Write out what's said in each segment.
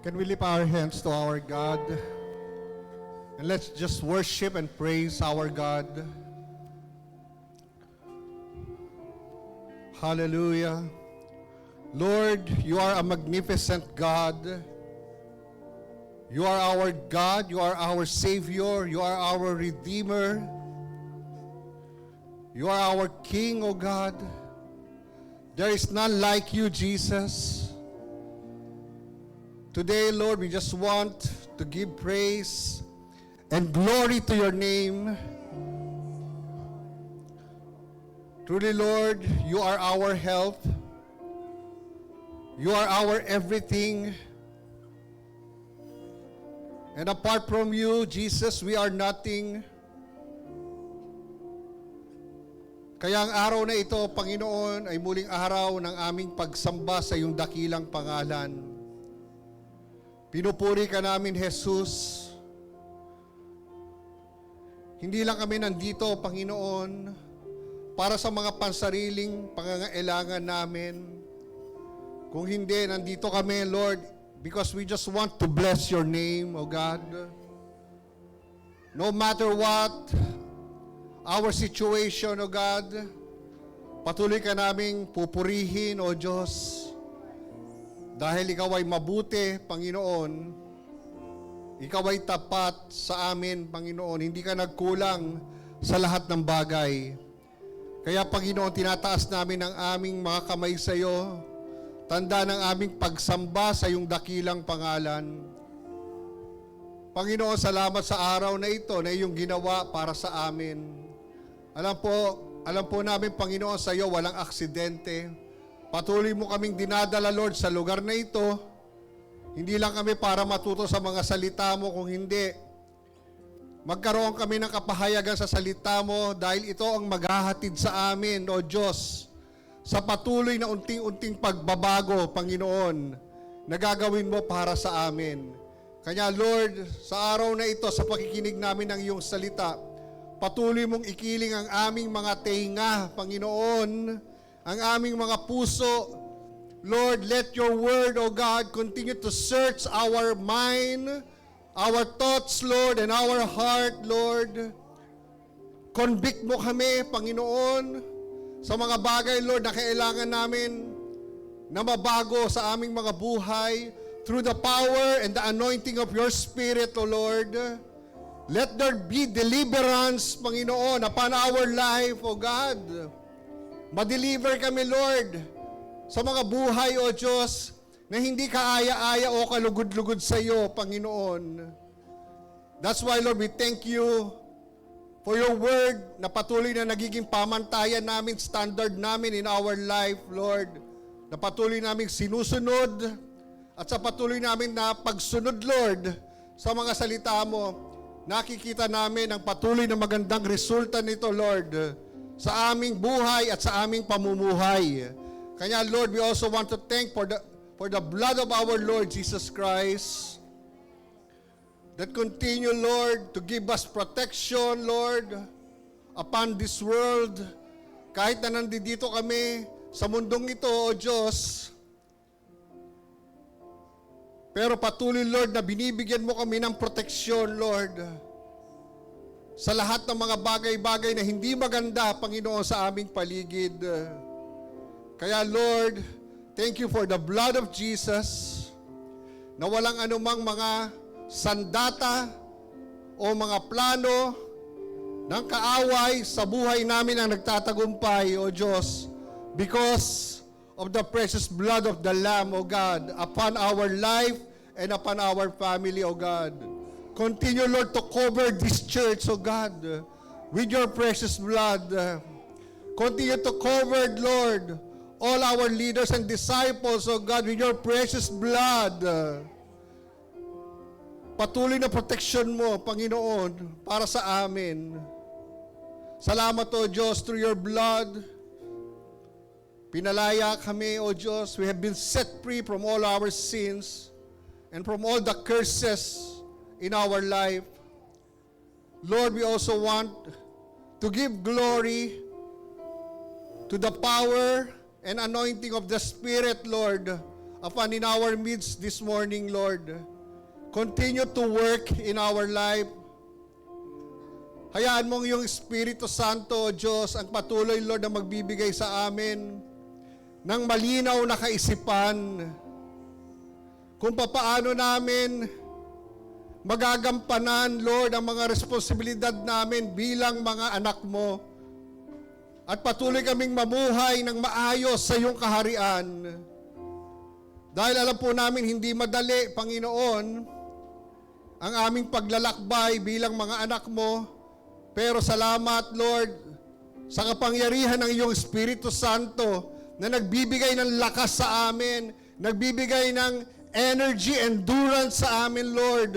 Can we lift our hands to our God? And let's just worship and praise our God. Hallelujah. Lord, you are a magnificent God. You are our God. You are our Savior. You are our Redeemer. You are our King, O God. There is none like you, Jesus. Today, Lord, we just want to give praise and glory to your name. Truly, Lord, you are our health. You are our everything. And apart from you, Jesus, we are nothing. Kaya ang araw na ito, Panginoon, ay muling araw ng aming pagsamba sa iyong dakilang pangalan. Pinupuri ka namin, Jesus. Hindi lang kami nandito, Panginoon, para sa mga pansariling pangangailangan namin. Kung hindi, nandito kami, Lord, because we just want to bless your name, O God. No matter what our situation, O God, patuloy ka naming pupurihin, O Diyos. Dahil ikaw ay mabuti, Panginoon. Ikaw ay tapat sa amin, Panginoon. Hindi ka nagkulang sa lahat ng bagay. Kaya, Panginoon, tinataas namin ang aming mga kamay sa iyo. Tanda ng aming pagsamba sa iyong dakilang pangalan. Panginoon, salamat sa araw na ito na iyong ginawa para sa amin. Alam po namin, Panginoon, sa iyo walang aksidente. Patuloy mo kaming dinadala, Lord, sa lugar na ito. Hindi lang kami para matuto sa mga salita mo, kung hindi, magkaroon kami ng kapahayagan sa salita mo dahil ito ang maghahatid sa amin, O Diyos, sa patuloy na unting-unting pagbabago, Panginoon, na gagawin mo para sa amin. Kaya, Lord, sa araw na ito, sa pakikinig namin ng iyong salita, patuloy mong ikiling ang aming mga tenga, Panginoon, ang aming mga puso. Lord, let your word, O God, continue to search our mind, our thoughts, Lord, and our heart, Lord. Convict mo kami, Panginoon, sa mga bagay, Lord, na kailangan namin na mabago sa aming mga buhay through the power and the anointing of your Spirit, O Lord. Let there be deliverance, Panginoon, upon our life, O God. Ma-deliver kami, Lord, sa mga buhay, O Diyos, na hindi kaaya-aya o kalugod-lugod sa iyo, Panginoon. That's why, Lord, we thank you for your word na patuloy na nagiging pamantayan namin, standard namin in our life, Lord, na patuloy namin sinusunod at sa patuloy namin na pagsunod, Lord, sa mga salita mo, nakikita namin ang patuloy na magandang resulta nito, Lord, sa aming buhay at sa aming pamumuhay. Kaya, Lord, we also want to thank for the blood of our Lord Jesus Christ that continue, Lord, to give us protection, Lord, upon this world. Kahit na nandito kami sa mundong ito, O Diyos, pero patuloy, Lord, na binibigyan mo kami ng proteksyon, Lord, sa lahat ng mga bagay-bagay na hindi maganda, Panginoon, sa aming paligid. Kaya, Lord, thank you for the blood of Jesus na walang anumang mga sandata o mga plano ng kaaway sa buhay namin ang nagtatagumpay, O Diyos, because of the precious blood of the Lamb, O God, upon our life and upon our family, O God. Continue, Lord, to cover this church, O God, with your precious blood. Continue to cover, Lord, all our leaders and disciples, O God, with your precious blood. Patuloy na protection mo, Panginoon, para sa amin. Salamat, O Diyos, through your blood. Pinalaya kami, O Diyos. We have been set free from all our sins and from all the curses in our life. Lord, we also want to give glory to the power and anointing of the Spirit, Lord, upon in our midst this morning, Lord. Continue to work in our life. Hayaan mong yung Espiritu Santo, O Diyos, ang patuloy, Lord, na magbibigay sa amin ng malinaw na kaisipan kung papaano namin magagampanan, Lord, ang mga responsibilidad namin bilang mga anak mo. At patuloy kaming mamuhay ng maayos sa iyong kaharian. Dahil alam po namin hindi madali, Panginoon, ang aming paglalakbay bilang mga anak mo. Pero salamat, Lord, sa kapangyarihan ng iyong Espiritu Santo na nagbibigay ng lakas sa amin, nagbibigay ng energy, endurance sa amin, Lord,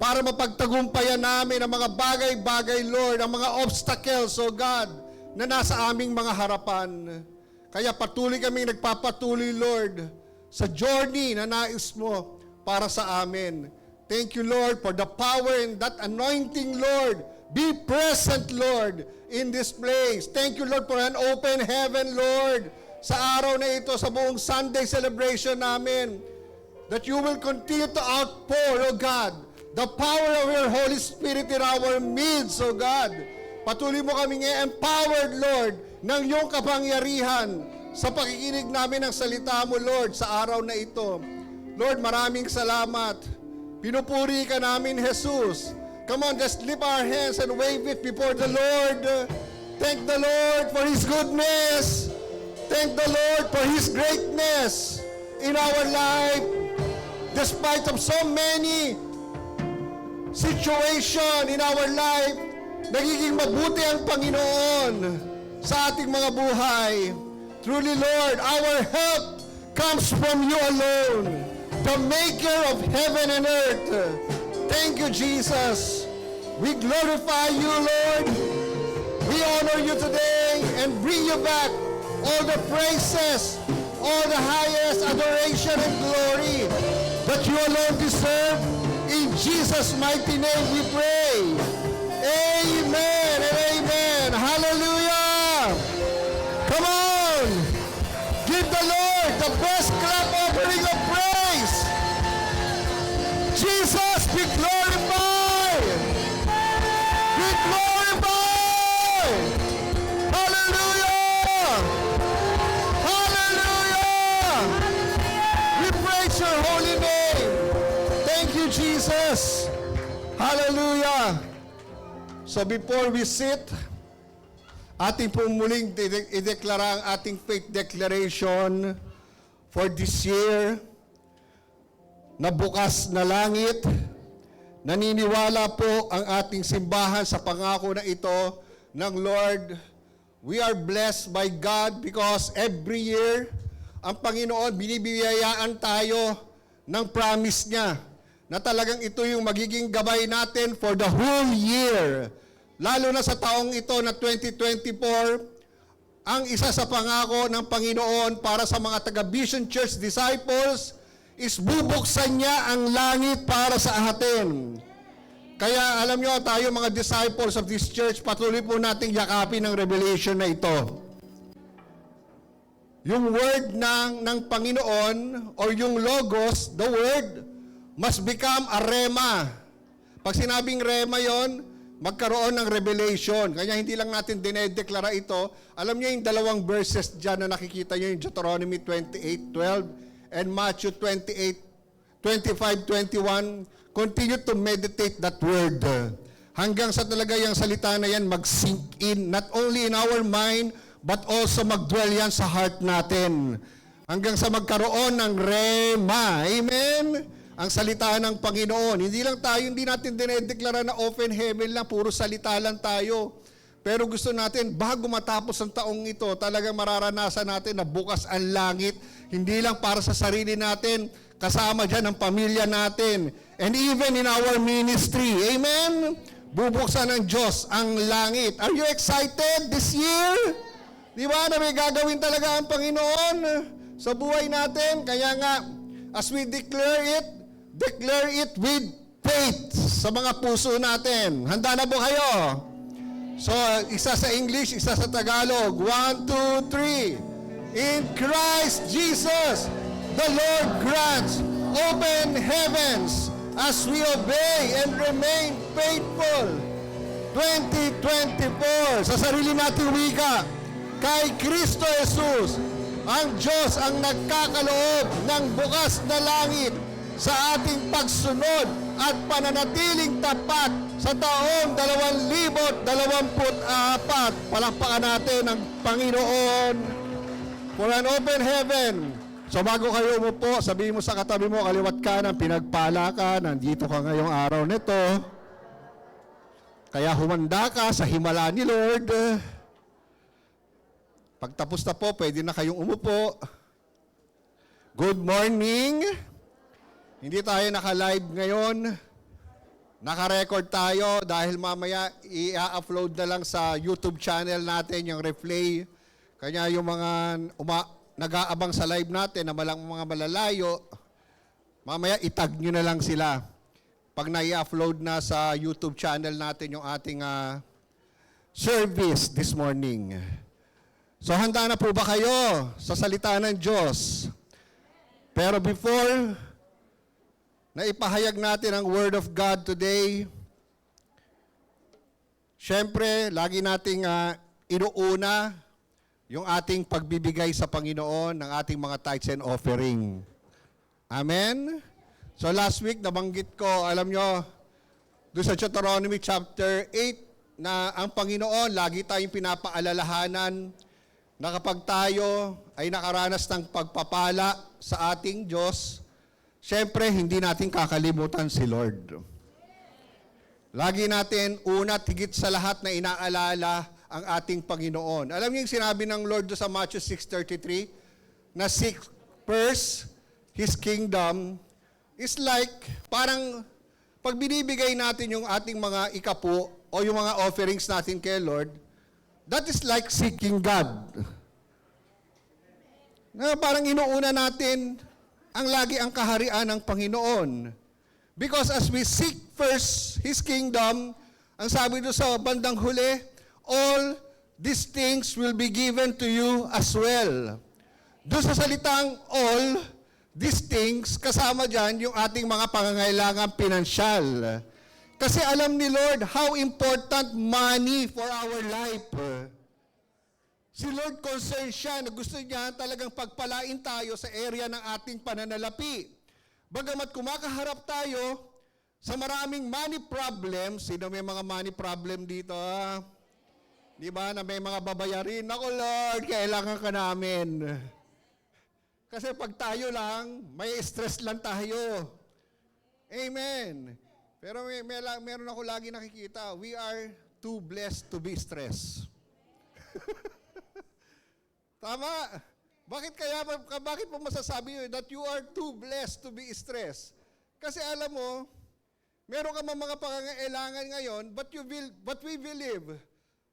para mapagtagumpayan namin ang mga bagay-bagay, Lord, ang mga obstacles, O God, na nasa aming mga harapan. Kaya patuloy kaming nagpapatuloy, Lord, sa journey na nais mo para sa amin. Thank you, Lord, for the power and that anointing, Lord. Be present, Lord, in this place. Thank you, Lord, for an open heaven, Lord, sa araw na ito, sa buong Sunday celebration namin, that you will continue to outpour, O God, the power of your Holy Spirit in our midst, O God. Patuloy mo kaming empowered, Lord, ng iyong kapangyarihan sa pakikinig namin ng salita mo, Lord, sa araw na ito. Lord, maraming salamat. Pinupuri ka namin, Jesus. Come on, just lift our hands and wave it before the Lord. Thank the Lord for His goodness. Thank the Lord for His greatness in our life. Despite of so many situation in our life, nagiging mabuti ang Panginoon sa ating mga buhay. Truly, Lord, our help comes from you alone, the maker of heaven and earth. Thank you, Jesus. We glorify you, Lord. We honor you today and bring you back all the praises, all the highest adoration and glory that you alone deserve. In Jesus' mighty name we pray. Amen and amen. Hallelujah. Come on. Give the Lord the best clap offering of praise. Jesus, be glorified. Be glorified. Hallelujah. Hallelujah. We praise your holy name. Thank you, Jesus. Hallelujah. So before we sit, ating pong muling ideklara ang ating faith declaration for this year. Na bukas na langit, naniniwala po ang ating simbahan sa pangako na ito ng Lord. We are blessed by God because every year, ang Panginoon, binibiyayaan tayo ng promise niya na talagang ito yung magiging gabay natin for the whole year. Lalo na sa taong ito na 2024, ang isa sa pangako ng Panginoon para sa mga taga-Vision Church disciples is bubuksan niya ang langit para sa atin. Kaya alam nyo, tayo mga disciples of this church, patuloy po nating yakapin ang revelation na ito. Yung word ng Panginoon or yung logos, the word, must become a rema. Pag sinabing rema yon, magkaroon ng revelation. Kaya hindi lang natin dinedeklara ito. Alam niyo yung dalawang verses dyan na nakikita niyo, yung Deuteronomy 28:12 and Matthew 25:21. Continue to meditate that word. Hanggang sa talaga yung salita na yan mag-sink in, not only in our mind, but also mag-dwell yan sa heart natin. Hanggang sa magkaroon ng rema. Amen? Ang salita ng Panginoon. Hindi natin dinedeklara na open heaven lang, puro salita lang tayo. Pero gusto natin, bago matapos ang taong ito, talagang mararanasan natin na bukas ang langit. Hindi lang para sa sarili natin, kasama dyan ang pamilya natin. And even in our ministry. Amen? bubuksan ng Diyos ang langit. Are you excited this year? Di ba na may gagawin talaga ang Panginoon sa buhay natin? Kaya nga, as we declare it with faith sa mga puso natin. Handa na po kayo? So, isa sa English, isa sa Tagalog. 1, 2, 3. In Christ Jesus, the Lord grants open heavens as we obey and remain faithful. 2024, sa sarili nating wika, kay Kristo Jesus, ang Diyos ang nagkakaloob ng bukas na langit sa ating pagsunod at pananatiling tapat sa taong 2024. Palakpakan natin ang Panginoon for an open heaven. So bago kayo umupo, sabihin mo sa katabi mo, kaliwat ka ng pinagpala ka, nandito ka ngayong araw nito. Kaya humanda ka sa himala ni Lord. Pagtapos na po, pwede na kayong umupo. Good morning. Hindi tayo naka-live ngayon. Naka-record tayo dahil mamaya i-upload na lang sa YouTube channel natin yung replay. Kanya yung mga nag-aabang sa live natin na mga malalayo, mamaya itag nyo na lang sila pag na-i-upload na sa YouTube channel natin yung ating service this morning. So handa na po ba kayo sa salita ng Diyos? Pero before na ipahayag natin ang Word of God today, syempre, lagi nating inuuna yung ating pagbibigay sa Panginoon ng ating mga tithes and offering. Amen? So last week, nabanggit ko, alam nyo, doon sa Deuteronomy chapter 8, na ang Panginoon, lagi tayong pinapaalalahanan na kapag tayo ay nakaranas ng pagpapala sa ating Diyos, syempre, hindi natin kakalimutan si Lord. Lagi natin, una't higit sa lahat na inaalala ang ating Panginoon. Alam niyo yung sinabi ng Lord sa Matthew 6:33, na seek first His kingdom, is like, parang, pag binibigay natin yung ating mga ikapu o yung mga offerings natin kay Lord, that is like seeking God. Na parang inuuna natin ang kaharian ng Panginoon. Because as we seek first His kingdom, ang sabi doon sa bandang huli, all these things will be given to you as well. Doon sa salitang all these things, kasama dyan yung ating mga pangangailangan pinansyal. Kasi alam ni Lord how important money for our life. Si Lord concerned siya na gusto niya talagang pagpalain tayo sa area ng ating pananalapi. Bagamat kumakaharap tayo sa maraming money problems, sino may mga money problem dito? Di ba na may mga babayarin? Ako Lord, kailangan ka namin. Kasi pag tayo lang, may stress lang tayo. Amen. Pero meron ako lagi nakikita, we are too blessed to be stressed. Tama. Bakit mo masasabi yun that you are too blessed to be stressed? Kasi alam mo, meron ka mga pangangailangan ngayon, but we believe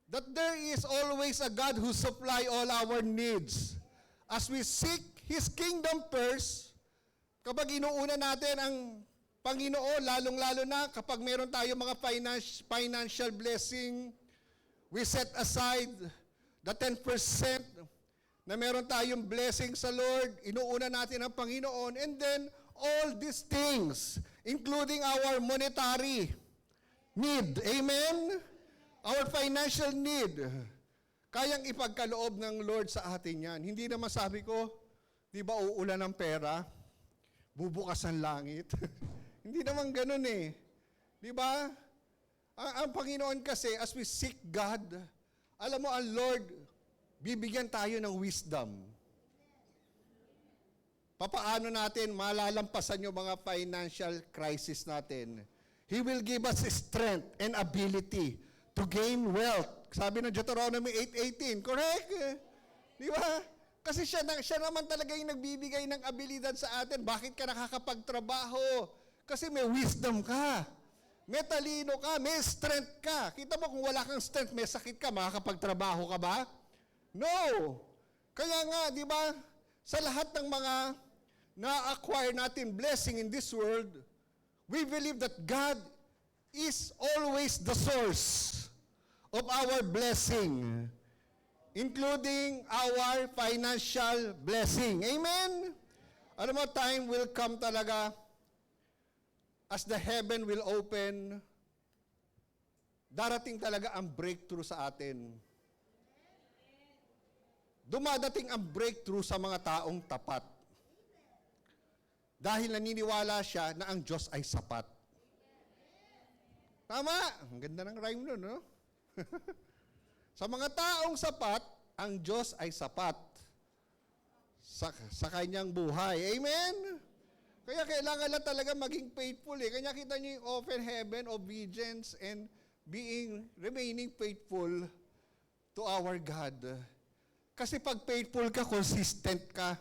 that there is always a God who supply all our needs. As we seek His kingdom first, kapag inuuna natin ang Panginoon, lalong-lalo na kapag meron tayo mga financial blessing, we set aside the 10% na meron tayong blessing sa Lord, inuuna natin ang Panginoon, and then all these things, including our monetary need, amen? Our financial need, kayang ipagkaloob ng Lord sa atin yan. Hindi naman sabi ko, di ba uulan ng pera, bubukas ang langit. Hindi naman ganun eh. Di ba? Ang Panginoon kasi, as we seek God, alam mo, ang Lord, bibigyan tayo ng wisdom. Papaano natin malalampasan yung mga financial crisis natin? He will give us strength and ability to gain wealth. Sabi ng Deuteronomy 8:18, correct? Di ba? Kasi siya naman talaga yung nagbibigay ng abilidad sa atin. Bakit ka nakakapagtrabaho? Kasi may wisdom ka. May talino ka, may strength ka. Kita mo kung wala kang strength, may sakit ka, makakapagtrabaho ka ba? No. Kaya nga, di ba, sa lahat ng mga na-acquire natin blessing in this world, we believe that God is always the source of our blessing, including our financial blessing. Amen? Alam mo, time will come talaga as the heaven will open, darating talaga ang breakthrough sa atin. Dumadating ang breakthrough sa mga taong tapat. Dahil naniniwala siya na ang Diyos ay sapat. Tama? Ang ganda ng rhyme nun, no? Sa mga taong sapat, ang Diyos ay sapat sa kanyang buhay. Amen? Kaya kailangan lang talaga maging faithful eh. Kanya kita niyo yung open heaven, obedience, and remaining faithful to our God. Kasi pag faithful ka, consistent ka.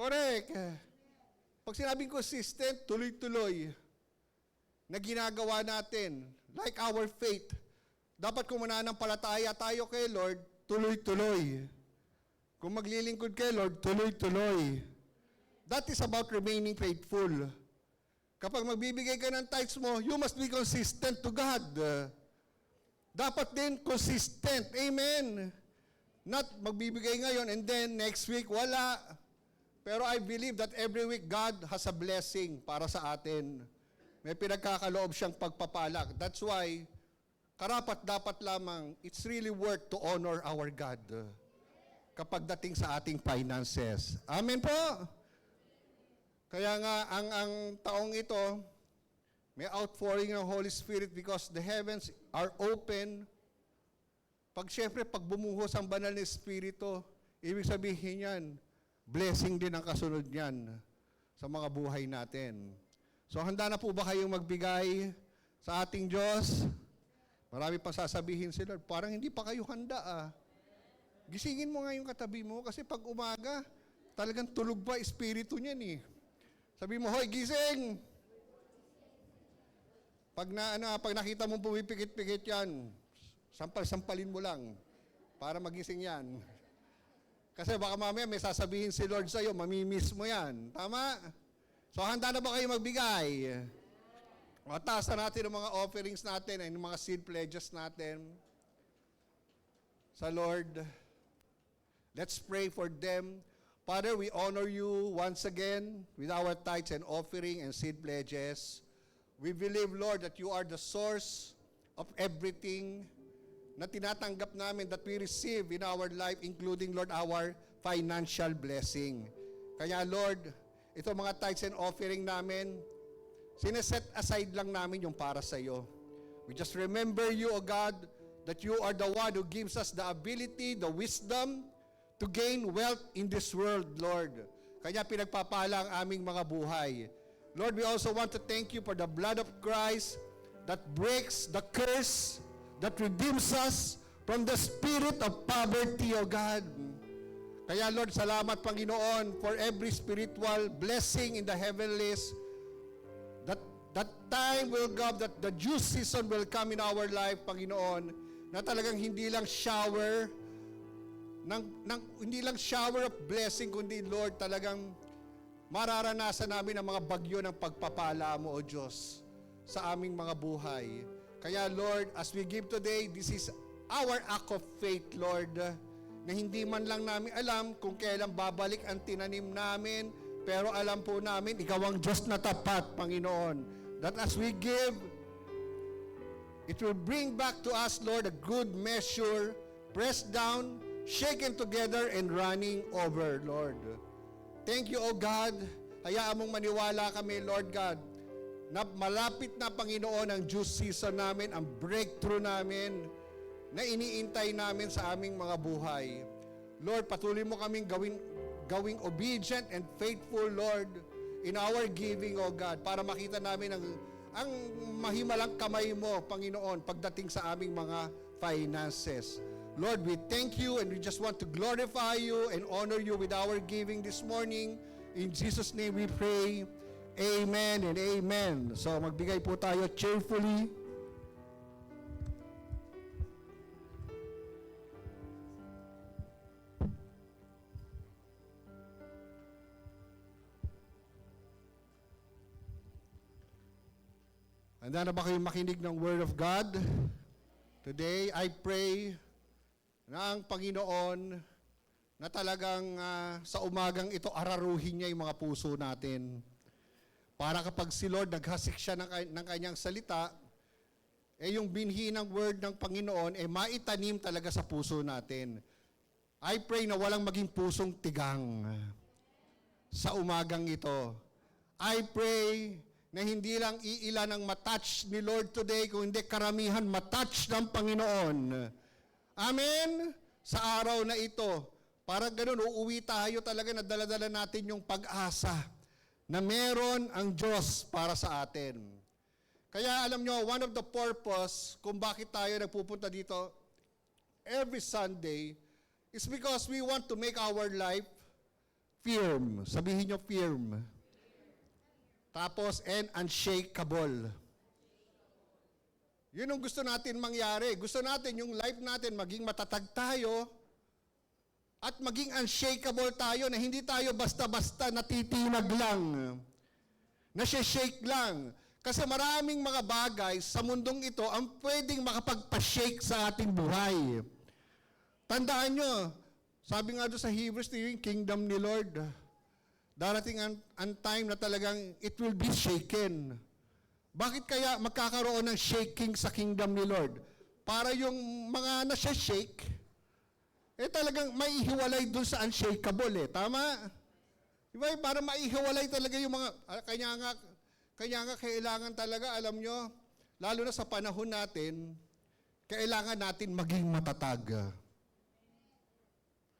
Correct. Pag sinabing consistent, tuloy-tuloy na ginagawa natin, like our faith. Dapat kung mananampalataya tayo kay Lord, tuloy-tuloy. Kung maglilingkod kay Lord, tuloy-tuloy. That is about remaining faithful. Kapag magbibigay ka ng tithes mo, you must be consistent to God. Dapat din consistent. Amen. Not magbibigay ngayon and then next week, wala. Pero I believe that every week God has a blessing para sa atin. May pinagkakaloob siyang pagpapalak. That's why, karapat-dapat lamang, it's really worth to honor our God kapag dating sa ating finances. Amen po? Kaya nga, ang taong ito, may outpouring ng Holy Spirit because the heavens are open. Siyempre, pag bumuhos ang banal na Espiritu, ibig sabihin yan, blessing din ang kasunod niyan sa mga buhay natin. So, handa na po ba kayong magbigay sa ating Diyos? Marami pa sasabihin sila, parang hindi pa kayo handa Gisingin mo nga yung katabi mo kasi pag umaga, talagang tulog pa Espiritu niyan Sabi mo, hoy, gising! Pag nakita mong pumipikit-pikit yan, sampal-sampalin mo lang para magising yan. Kasi baka mamaya may sasabihin si Lord sa'yo, mamimiss mo yan. Tama? So, handa na ba kayo magbigay? Taasan natin ang mga offerings natin, ang mga seed pledges natin sa Lord. Let's pray for them. Father, we honor you once again with our tithes and offering and seed pledges. We believe, Lord, that you are the source of everything na tinatanggap namin that we receive in our life, including, Lord, our financial blessing. Kaya, Lord, ito mga tithes and offering namin, sineset aside lang namin yung para sa iyo. We just remember you, O God, that you are the one who gives us the ability, the wisdom, to gain wealth in this world, Lord. Kaya pinagpapala ang aming mga buhay. Lord, we also want to thank you for the blood of Christ that breaks the curse, that redeems us from the spirit of poverty, O God. Kaya Lord, salamat Panginoon for every spiritual blessing in the heavenlies. That time will come, that the due season will come in our life, Panginoon, na talagang hindi lang shower of blessing, kundi Lord, talagang mararanasan namin ang mga bagyo ng pagpapala mo, O Diyos, sa aming mga buhay. Kaya Lord, as we give today, this is our act of faith, Lord, na hindi man lang namin alam kung kailan babalik ang tinanim namin, pero alam po namin, Ikaw ang Diyos na tapat, Panginoon, that as we give, it will bring back to us, Lord, a good measure, pressed down, shaken together, and running over, Lord. Thank you, O God. Hayaan mong maniwala kami, Lord God, na malapit na, Panginoon, ang due season namin, ang breakthrough namin, na iniintay namin sa aming mga buhay. Lord, patuloy mo kaming gawing obedient and faithful, Lord, in our giving, O God, para makita namin ang mahimalang kamay mo, Panginoon, pagdating sa aming mga finances. Lord, we thank you and we just want to glorify you and honor you with our giving this morning. In Jesus' name we pray. Amen and amen. So magbigay po tayo cheerfully. Handa na ba kayo makinig ng Word of God? Today, I pray na ang Panginoon na talagang sa umagang ito araruhin niya yung mga puso natin. Para kapag si Lord naghasik siya ng kanyang salita, yung binhi ng Word ng Panginoon maitanim talaga sa puso natin. I pray na walang maging pusong tigang sa umagang ito. I pray na hindi lang iilan ang matouch ni Lord today, kung hindi karamihan matouch ng Panginoon. Amen? Sa araw na ito, para ganun, uuwi tayo talaga na dala-dala natin yung pag-asa na meron ang Diyos para sa atin. Kaya alam nyo, one of the purpose kung bakit tayo nagpupunta dito every Sunday is because we want to make our life firm. Sabihin nyo, firm. Tapos, and unshakable. Yun ang gusto natin mangyari. Gusto natin yung life natin maging matatag tayo at maging unshakable tayo na hindi tayo basta-basta natitinag lang. Nasi-shake lang. Kasi maraming mga bagay sa mundong ito ang pwedeng makapagpa-shake sa ating buhay. Tandaan nyo, sabi nga doon sa Hebrews, yung kingdom ni Lord, darating ang time na talagang it will be shaken. Bakit kaya magkakaroon ng shaking sa kingdom ni Lord? Para yung mga nasa-shake, talagang maihiwalay dun sa unshakable Tama? Diba? Para maihiwalay talaga yung mga, kanya nga kailangan talaga, alam nyo, lalo na sa panahon natin, kailangan natin maging matatag.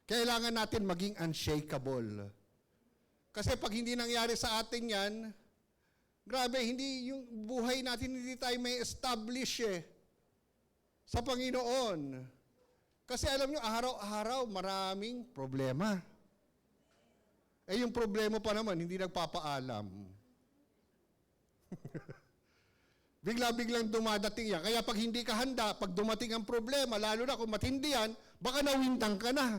Kailangan natin maging unshakable. Kasi pag hindi nangyari sa atin yan, grabe, hindi yung buhay natin, hindi tayo may establish sa Panginoon. Kasi alam nyo, araw-araw maraming problema. Yung problema pa naman, hindi nagpapaalam. Bigla-biglang dumadating yan. Kaya pag hindi ka handa, pag dumating ang problema, lalo na kung matindi yan, baka nawindang ka na.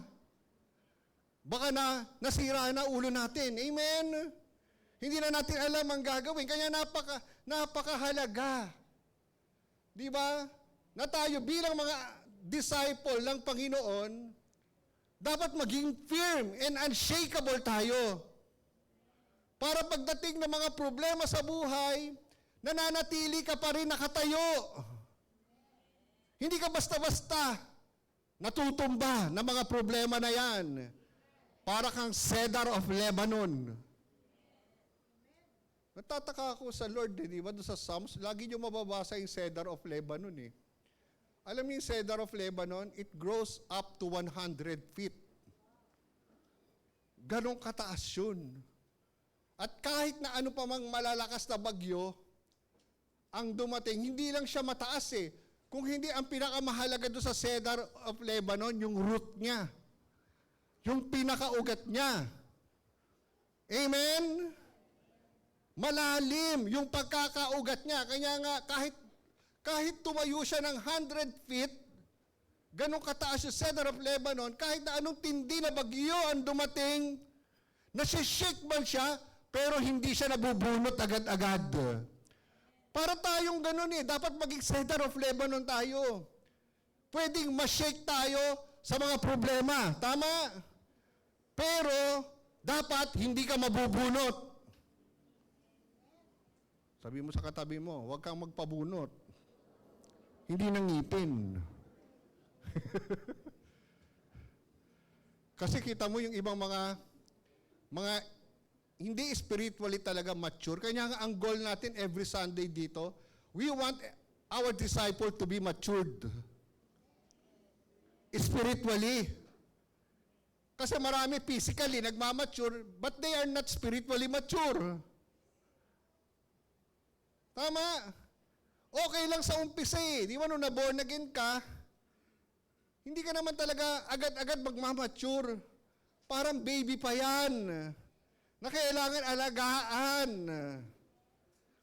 Baka nasira na ulo natin. Amen? Hindi na natin alam ang gagawin. Kaya napakahalaga. Di ba? Na tayo bilang mga disciple ng Panginoon, dapat maging firm and unshakable tayo. Para pagdating ng mga problema sa buhay, nananatili ka pa rin nakatayo. Hindi ka basta-basta natutumba ng mga problema na yan. Para kang cedar of Lebanon. Natataka ako sa Lord, di ba? Doon sa Psalms, lagi nyo mababasa yung cedar of Lebanon Alam niyo yung cedar of Lebanon, it grows up to 100 feet. Ganong kataas yun. At kahit na ano pa mang malalakas na bagyo, ang dumating, hindi lang siya mataas Kung hindi, ang pinakamahalaga doon sa cedar of Lebanon, yung root niya. Yung pinakaugat niya. Amen? Malalim yung pagkakaugat niya. Kaya nga, kahit tumayo siya ng 100 feet, ganun kataas yung cedar of Lebanon, kahit na anong tindi na bagyo ang dumating, nasi-shake man siya, pero hindi siya nabubunot agad-agad. Para tayong ganun dapat maging cedar of Lebanon tayo. Pwedeng ma-shake tayo sa mga problema. Tama? Pero, dapat hindi ka mabubunot. Sabi mo sa katabi mo, huwag kang magpabunot. Hindi nangipin. Kasi kita mo yung ibang mga hindi spiritually talaga mature. Kaya nga ang goal natin every Sunday dito, we want our disciple to be matured. Spiritually. Kasi marami physically nagmamature, but they are not spiritually mature. Tama? Okay lang sa umpisa Di ba nung na-born again ka, hindi ka naman talaga agad-agad magmamature. Parang baby pa yan. na kailangan alagaan.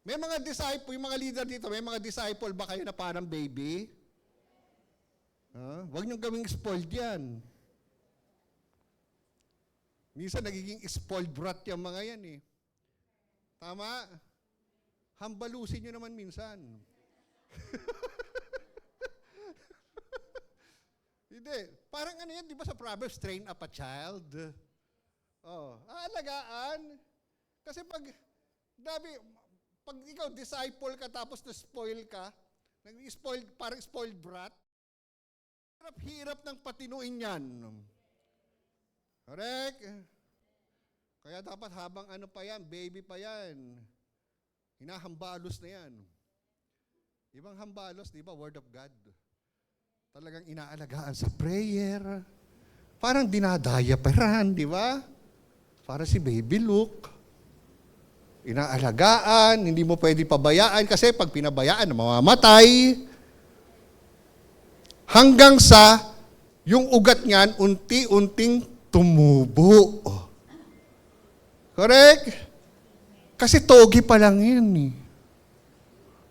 May mga disciple, yung mga leader dito, may mga disciple ba kayo na parang baby? Huwag niyong gawing spoiled yan. Minsan nagiging spoiled brat yung mga yan eh. Tama? Hambalusin nyo naman minsan. Hindi. Parang ano yan, di ba sa Proverbs, train up a child? Aalagaan. Kasi pag ikaw disciple ka tapos na-spoil ka, nag-spoil, parang spoiled brat, hirap ng patinuin yan. Correct? Kaya dapat habang ano pa yan, baby pa yan, hinahambalos na yan. Ibang hambalos, di ba, word of God. Talagang inaalagaan sa prayer. Parang dinadaya pa rin, di ba? Para si Baby Luke. Inaalagaan, hindi mo pwede pabayaan kasi pag pinabayaan, mamamatay. Hanggang sa yung ugat niyan, unti-unting tumubo. Correct? Kasi togi pa lang yan eh.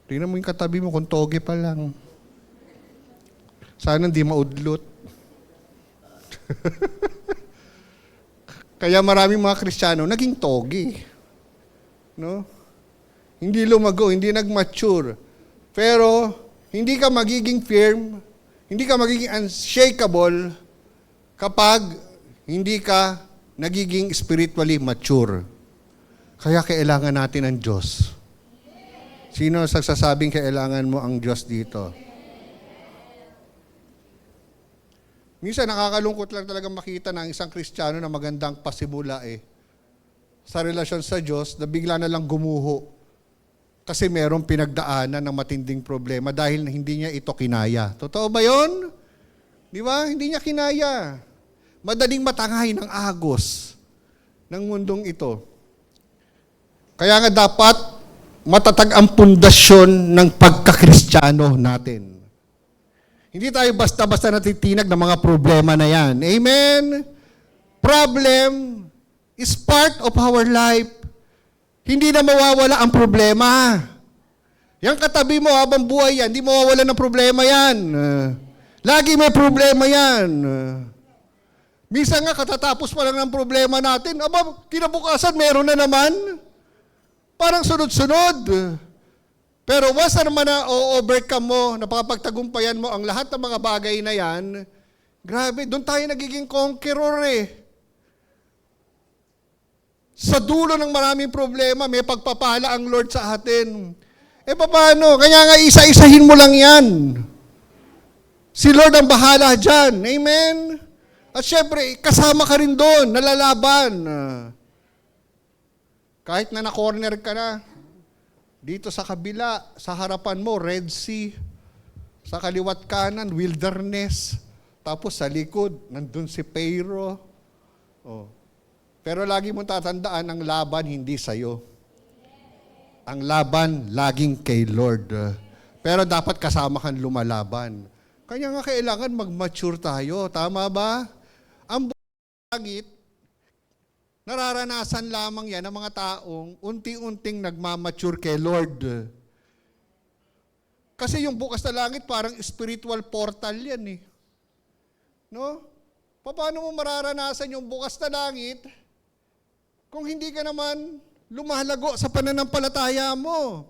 Tingnan mo yung katabi mo kung togi pa lang. Sana hindi maudlot. Kaya maraming mga Kristiyano naging togi. No? Hindi lumago, hindi nag-mature. Pero hindi ka magiging firm, hindi ka magiging unshakable kapag hindi ka nagiging spiritually mature. Kaya kailangan natin ang Diyos. Sino sagsasabing kailangan mo ang Diyos dito? Minsan nakakalungkot lang talaga makita ng isang Kristiyano na magandang pasimula sa relasyon sa Diyos na bigla na lang gumuho kasi merong pinagdaanan ng matinding problema dahil hindi niya ito kinaya. Totoo ba yun? Di ba? Hindi niya kinaya. Madaling matangay ng agos ng mundong ito. Kaya nga dapat matatag ang pundasyon ng pagkakristyano natin. Hindi tayo basta-basta natitinag ng mga problema na yan. Amen? Problem is part of our life. Hindi na mawawala ang problema. Yang katabi mo habang buhay yan, hindi mawawala ng problema yan. Lagi may problema yan. Minsan nga katatapos pa lang ng problema natin, kinabukasan meron na naman. Parang sunod-sunod. Pero once na naman na overcome mo, napapagtagumpayan mo ang lahat ng mga bagay na yan, grabe, doon tayo nagiging conqueror Sa dulo ng maraming problema, may pagpapala ang Lord sa atin. Paano? Kaya nga isa-isahin mo lang yan. Si Lord ang bahala dyan. Amen? At syempre, kasama ka rin doon, nalalaban. Kahit na na-corner ka na, dito sa kabila, sa harapan mo, Red Sea. Sa kaliwat kanan, wilderness. Tapos sa likod, nandun si Pharaoh. Pero lagi mong tatandaan, ang laban hindi sa'yo. Ang laban, laging kay Lord. Pero dapat kasama kang lumalaban. Kanya nga kailangan mag-mature tayo. Tama ba? Ang langit, nararanasan lamang yan ng mga taong unti-unting nagmamature kay Lord. Kasi yung bukas na langit parang spiritual portal yan No? Paano mo mararanasan yung bukas na langit kung hindi ka naman lumalago sa pananampalataya mo?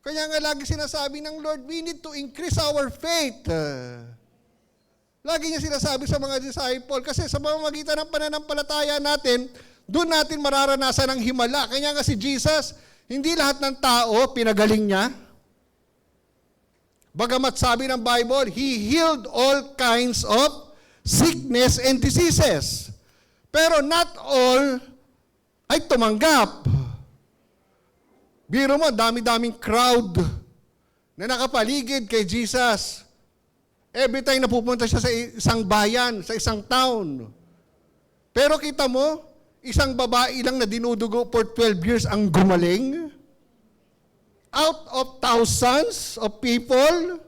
Kaya nga lagi sinasabi ng Lord, we need to increase our faith. Lagi niya sinasabi sa mga disciple, kasi sa pamamagitan ng pananampalataya natin, doon natin mararanasan ang himala. Kaya nga si Jesus, hindi lahat ng tao pinagaling niya. Bagamat sabi ng Bible, He healed all kinds of sickness and diseases. Pero not all ay tumanggap. Biro mo, dami-daming crowd na nakapaligid kay Jesus. Every time na pupunta siya sa isang bayan, sa isang town. Pero kita mo, isang babae lang na dinudugo for 12 years ang gumaling. Out of thousands of people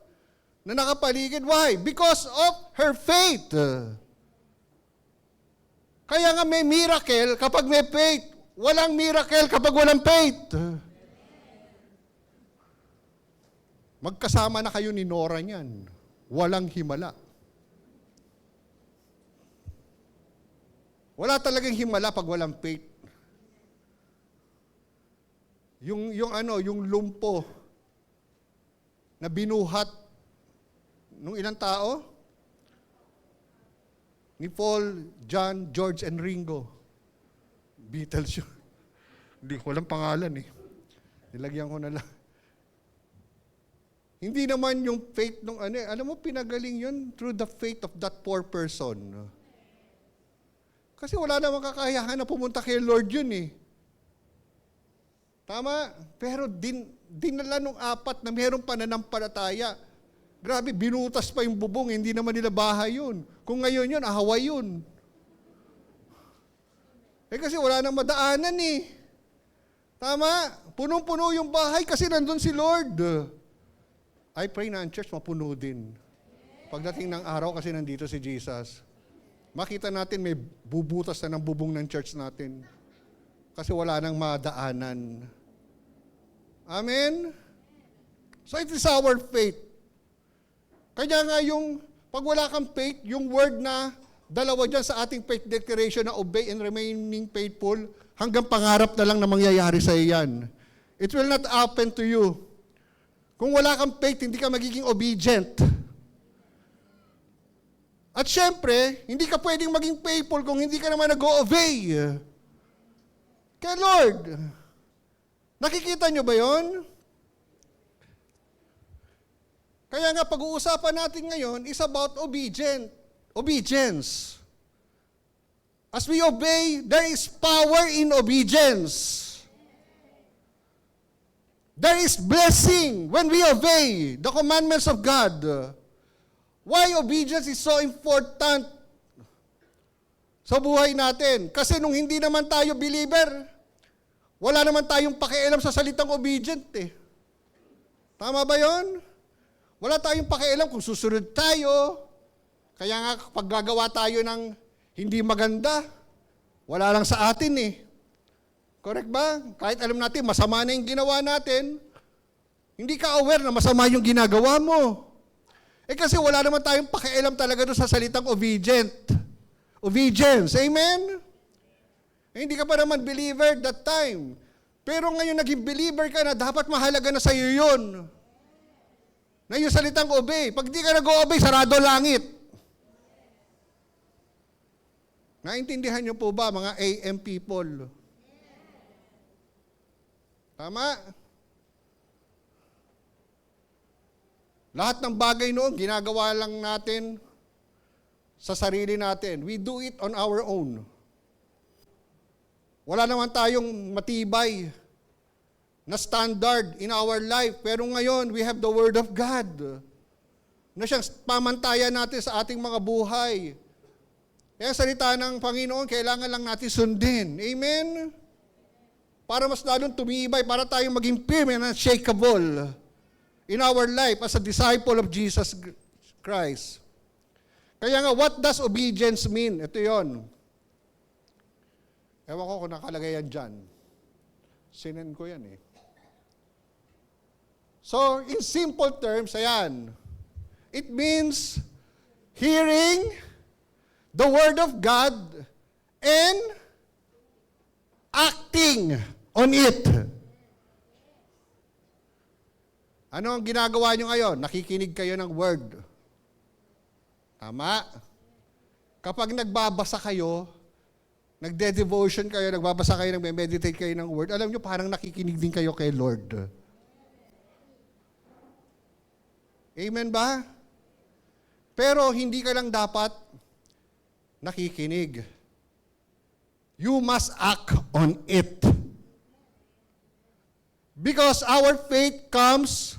na nakapaligid. Why? Because of her faith. Kaya nga may miracle kapag may faith. Walang miracle kapag walang faith. Magkasama na kayo ni Nora niyan. Walang himala. Wala talagang himala pag walang faith. Yung lumpo na binuhat nung ilang tao? Ni Paul, John, George, and Ringo. Beatles yun. Hindi ko walang pangalan eh. Nilagyan ko na lang. Hindi naman yung faith nung alam mo, pinagaling yun through the faith of that poor person. Kasi wala namang kakayahan na pumunta kay Lord yun eh. Tama? Pero dinala nung apat na mayroong pananampalataya. Grabe, binutas pa yung bubong, hindi naman nila bahay yun. Kung ngayon yun, ahaway yun. Kasi wala nang madaanan eh. Tama? Punong-puno yung bahay kasi nandun si Lord. I pray na ang church mapuno din. Pagdating ng araw kasi nandito si Jesus. Makita natin may bubutas na ng bubong ng church natin. Kasi wala nang madaanan. Amen? So it is our faith. Kaya nga pag wala kang faith, yung word na dalawa dyan sa ating faith declaration na obey and remaining faithful, hanggang pangarap na lang na mangyayari sa iyan. It will not happen to you. Kung wala kang faith, hindi ka magiging obedient. At syempre, hindi ka pwedeng maging faithful kung hindi ka naman nag-o-obey. Kaya Lord, nakikita nyo ba yon? Kaya nga pag-uusapan natin ngayon is about obedience. As we obey, there is power in obedience. There is blessing when we obey the commandments of God. Why obedience is so important sa buhay natin? Kasi nung hindi naman tayo believer, wala naman tayong pakialam sa salitang obedient eh. Tama ba yon? Wala tayong pakialam kung susunod tayo. Kaya nga pag gagawa tayo ng hindi maganda, wala lang sa atin eh. Correct ba? Kahit alam natin, masama na yung ginawa natin, hindi ka aware na masama yung ginagawa mo. Kasi wala naman tayong pakialam talaga doon sa salitang obedient. Obedience. Amen? Hindi ka pa naman believer that time. Pero ngayon naging believer ka na, dapat mahalaga na sa iyo yun. Na yung salitang obey. Pag di ka nag-o-obey, sarado langit. Naintindihan niyo po ba, mga AM people? Tama? Lahat ng bagay noon, ginagawa lang natin sa sarili natin. We do it on our own. Wala naman tayong matibay na standard in our life. Pero ngayon, we have the Word of God na siyang pamantayan natin sa ating mga buhay. Kaya salita ng Panginoon, kailangan lang natin sundin. Amen? Para mas lalong tumibay, para tayong maging firm and unshakable in our life as a disciple of Jesus Christ. Kaya nga, what does obedience mean? Ito yon. Ewan ko kung nakalagay yan dyan. Sinend ko yan eh. So, in simple terms, ayan. It means hearing the Word of God and acting on it. Ano ang ginagawa nyo ngayon? Nakikinig kayo ng Word. Tama? Kapag nagbabasa kayo, nagde-devotion kayo, nagbabasa kayo, nagme-meditate kayo ng Word, alam nyo, parang nakikinig din kayo kay Lord. Amen ba? Pero hindi ka lang dapat nakikinig. You must act on it. Because our faith comes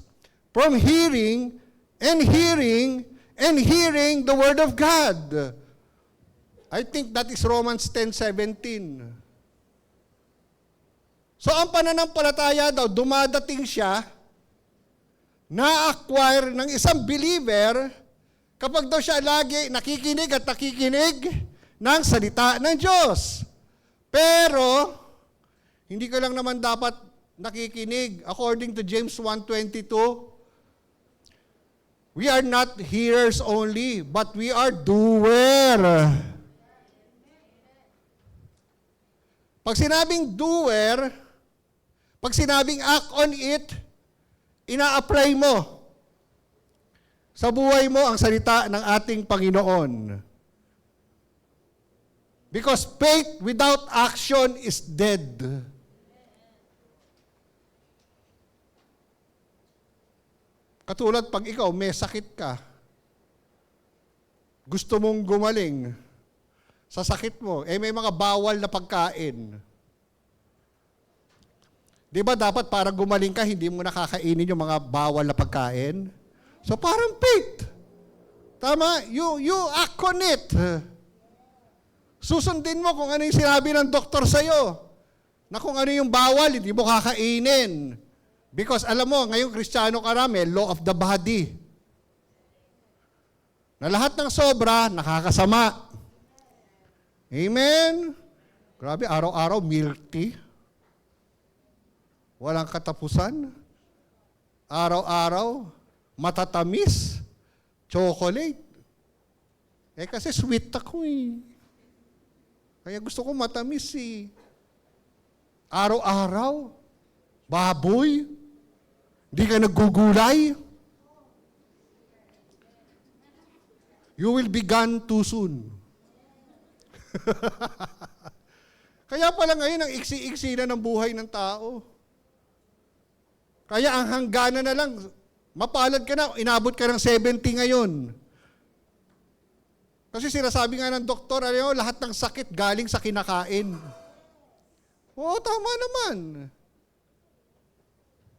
from hearing and hearing and hearing the Word of God. I think that is Romans 10:17. So ang pananampalataya daw, dumadating siya na-acquire ng isang believer kapag daw siya lagi nakikinig at nakikinig ng salita ng Diyos. Pero, Hindi ka lang naman dapat nakikinig. According to James 1:22, we are not hearers only, but we are doer. Pag sinabing doer, pag sinabing act on it, ina-apply mo sa buhay mo ang salita ng ating Panginoon. Because faith without action is dead. Katulad pag ikaw may sakit ka, gusto mong gumaling sa sakit mo, may mga bawal na pagkain. Di ba dapat para gumaling ka, hindi mo nakakainin yung mga bawal na pagkain? So parang faith. Tama? You act on it. Susundin mo kung ano yung sinabi ng doktor sa'yo. Na kung ano yung bawal, hindi mo kakainin. Because alam mo, ngayong Kristiyano ka na, may law of the body. Na lahat ng sobra, nakakasama. Amen? Grabe, araw-araw, milk tea. Walang katapusan. Araw-araw, matatamis. Chocolate. Kasi sweet ako eh. Kaya gusto ko matamis eh. Araw-araw, baboy. Hindi ka naggugulay. You will be gone too soon. Kaya pala ngayon ang iksi-iksi na ng buhay ng tao. Kaya ang hangganan na lang, mapalad ka na, inabot ka ng 70 ngayon. Kasi sinasabi nga ng doktor, lahat ng sakit galing sa kinakain. Oo, tama naman.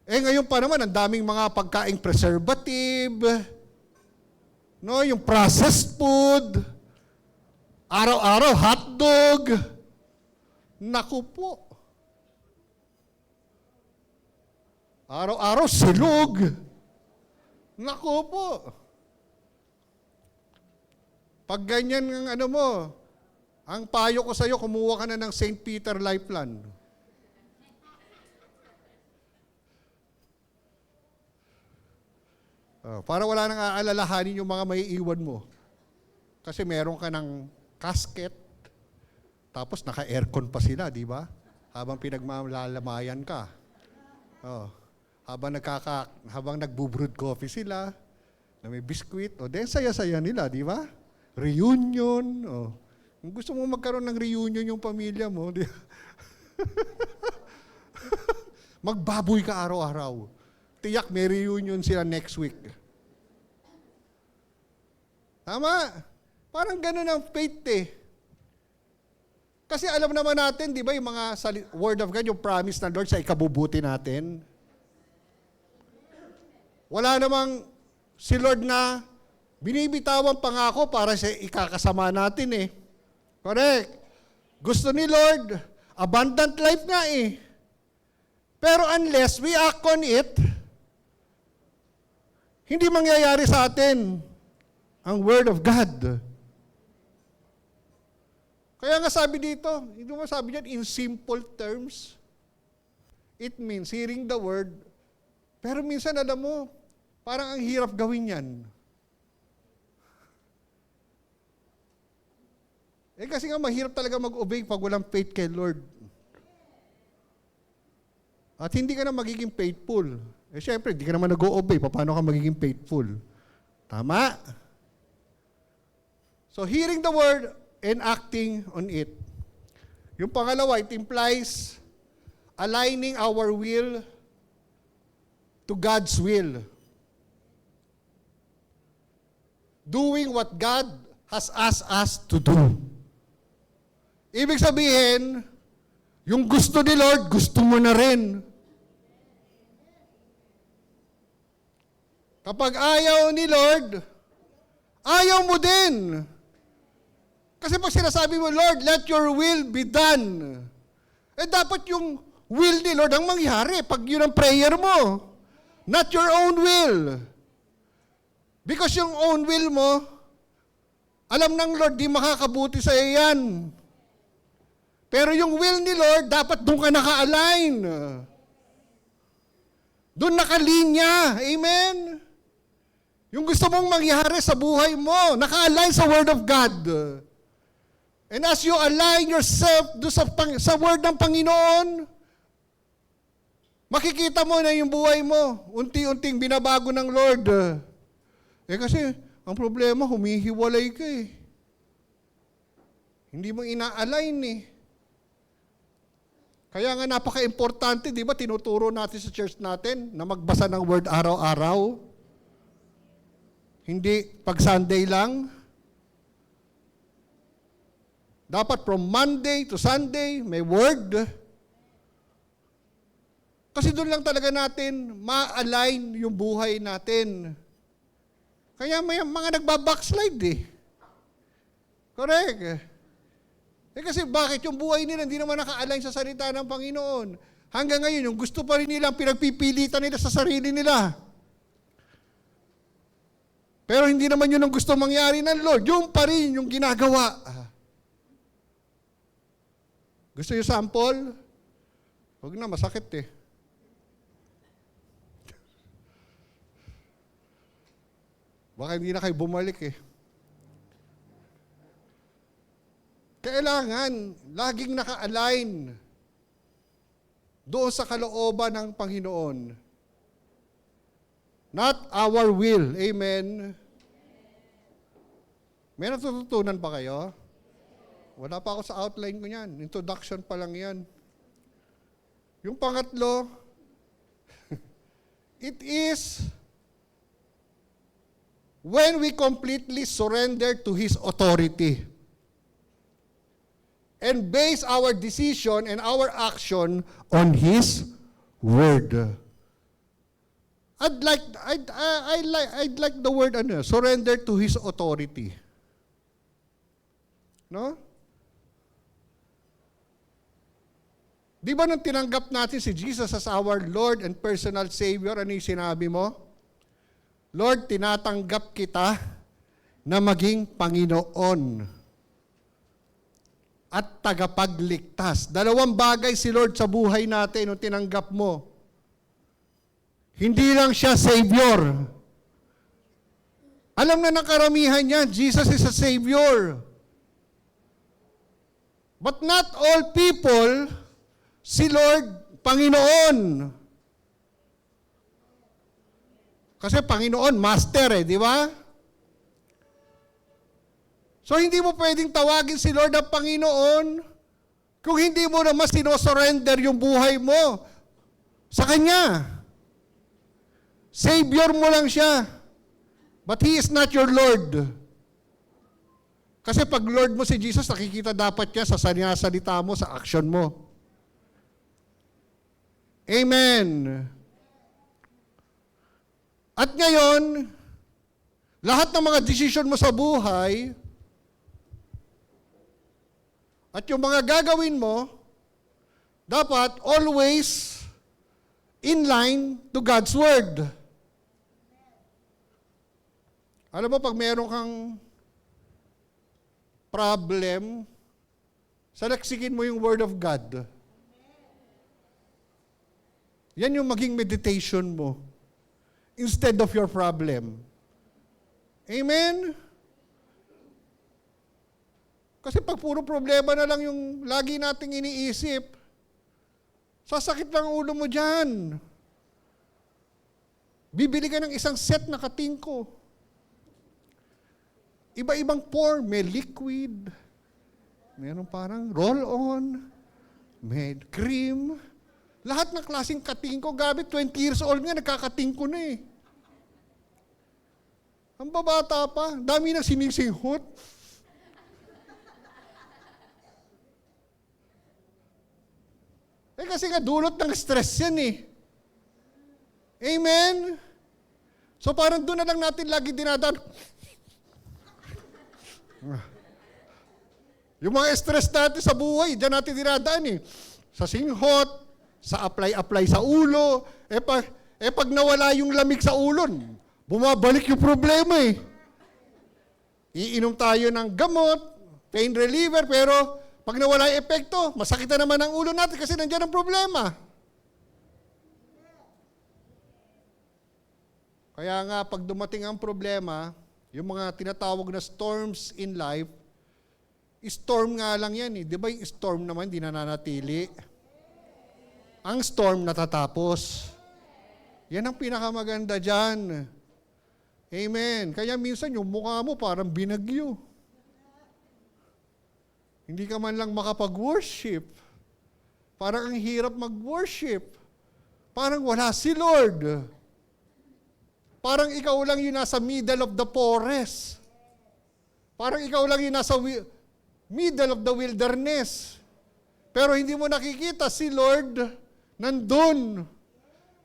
Ngayon pa naman, ang daming mga pagkaing preservative, no, yung processed food, araw-araw hotdog. Naku po. Araw-araw silog. Naku po. Pag ganyan ang ano mo, ang payo ko sa'yo, kumuha ka na ng St. Peter Lifeline. Para wala nang aalalahanin yung mga may iwan mo. Kasi meron ka ng casket, tapos naka-aircon pa sila, di ba? Habang pinagmamalamayan ka. Habang nagbubrewed coffee sila, na may biskwit, then saya-saya nila, di ba? Reunion. Kung gusto mo magkaroon ng reunion yung pamilya mo, di ba? Magbaboy ka araw-araw. Tiyak may reunion sila next week. Tama? Parang ganun ang faith eh. Kasi alam naman natin, di ba, yung mga word of God, yung promise ng Lord sa ikabubuti natin. Wala namang si Lord na binibitawan pangako para sa ikakasama natin eh. Correct. Gusto ni Lord, abundant life nga eh. Pero unless we act on it, hindi mangyayari sa atin ang Word of God. Kaya nga sabi dito, hindi mo sabi dyan, in simple terms, it means hearing the Word, pero minsan alam mo, parang ang hirap gawin yan. Kasi nga mahirap talaga mag-obey pag walang faith kay Lord. At hindi ka na magiging faithful. Siyempre, hindi ka naman nag-o-obey. Paano ka magiging faithful? Tama? So, hearing the word and acting on it. Yung pangalawa, it implies aligning our will to God's will. Doing what God has asked us to do. Ibig sabihin, yung gusto ni Lord, gusto mo na rin. Kapag ayaw ni Lord, ayaw mo din. Kasi pag sinasabi mo, Lord, let your will be done. Dapat yung will ni Lord ang mangyari pag yun ang prayer mo. Not your own will. Because yung own will mo, alam ng Lord, di makakabuti sa iyo yan. Pero yung will ni Lord, dapat doon ka naka-align. Doon nakalinya. Amen? Yung gusto mong mangyari sa buhay mo, naka-align sa Word of God. And as you align yourself doon sa Word ng Panginoon, makikita mo na yung buhay mo, unti-unting binabago ng Lord. Kasi, ang problema, humihiwalay ka eh. Hindi mo ina-align eh. Kaya nga napaka-importante, di ba, tinuturo natin sa church natin na magbasa ng Word araw-araw. Hindi pag Sunday lang. Dapat from Monday to Sunday, may Word. Kasi doon lang talaga natin ma-align yung buhay natin. Kaya may mga nagbabackslide eh. Correct. Kasi bakit yung buhay nila hindi naman naka-align sa salita ng Panginoon? Hanggang ngayon, yung gusto pa rin nilang pinagpipilitan nila sa sarili nila. Pero hindi naman yun ang gusto mangyari ng Lord. Yung pa rin yung ginagawa. Gusto yung sample? Huwag na, masakit eh. Baka hindi na kayo bumalik eh. Kailangan, laging naka-align doon sa kalooban ng Panginoon. Not our will. Amen. May natututunan ba kayo? Wala pa ako sa outline ko yan. Introduction pa lang yan. Yung pangatlo, it is when we completely surrender to His authority and base our decision and our action on His Word. I'd like the word surrender to His authority. No? Di ba nung tinanggap natin si Jesus as our Lord and personal Savior, ano yung sinabi mo? Lord, tinatanggap kita na maging Panginoon at tagapagligtas. Dalawang bagay si Lord sa buhay natin nung tinanggap mo. Hindi lang siya Savior. Alam na ng karamihan niya, Jesus is a Savior. But not all people si Lord Panginoon. Kasi Panginoon, Master di ba? So, hindi mo pwedeng tawagin si Lord ang Panginoon kung hindi mo naman sinosurrender yung buhay mo sa Kanya. Savior mo lang siya. But He is not your Lord. Kasi pag Lord mo si Jesus, nakikita dapat niya sa salita mo, sa action mo. Amen. At ngayon, lahat ng mga decision mo sa buhay, at yung mga gagawin mo, dapat always in line to God's Word. Alam mo, pag meron kang problem, salaksikin mo yung Word of God. Yan yung maging meditation mo instead of your problem. Amen? Kasi pag puro problema na lang yung lagi nating iniisip, sasakit lang ang ulo mo dyan. Bibili ka ng isang set na katingko. Iba-ibang form. May liquid, meron parang roll-on, may cream. Lahat ng klaseng katingko. Gabi, 20 years old nga, nagkakatingko na eh. Ang babata pa, dami nang sinisinghot. Kasi nga dulot ng stress yan eh. Amen? So parang doon na lang natin lagi dinadaan. Yung mga stress natin sa buhay, dyan natin dinadaan eh. Sa singhot, sa apply sa ulo. Pag nawala yung lamig sa ulo, bumabalik yung problema eh. Iinom tayo ng gamot, pain reliever, pero Pag nawala yung epekto, masakit na naman ang ulo natin kasi nandiyan ang problema. Kaya nga, pag dumating ang problema, yung mga tinatawag na storms in life, storm nga lang yan eh. Di ba yung storm naman, di nananatili? Ang storm natatapos. Yan ang pinakamaganda dyan. Amen. Kaya minsan yung mukha mo parang binagyo. Hindi ka man lang makapag-worship. Parang ang hirap mag-worship. Parang wala si Lord. Parang ikaw lang yung nasa middle of the forest. Parang ikaw lang yung nasa middle of the wilderness. Pero hindi mo nakikita si Lord nandun.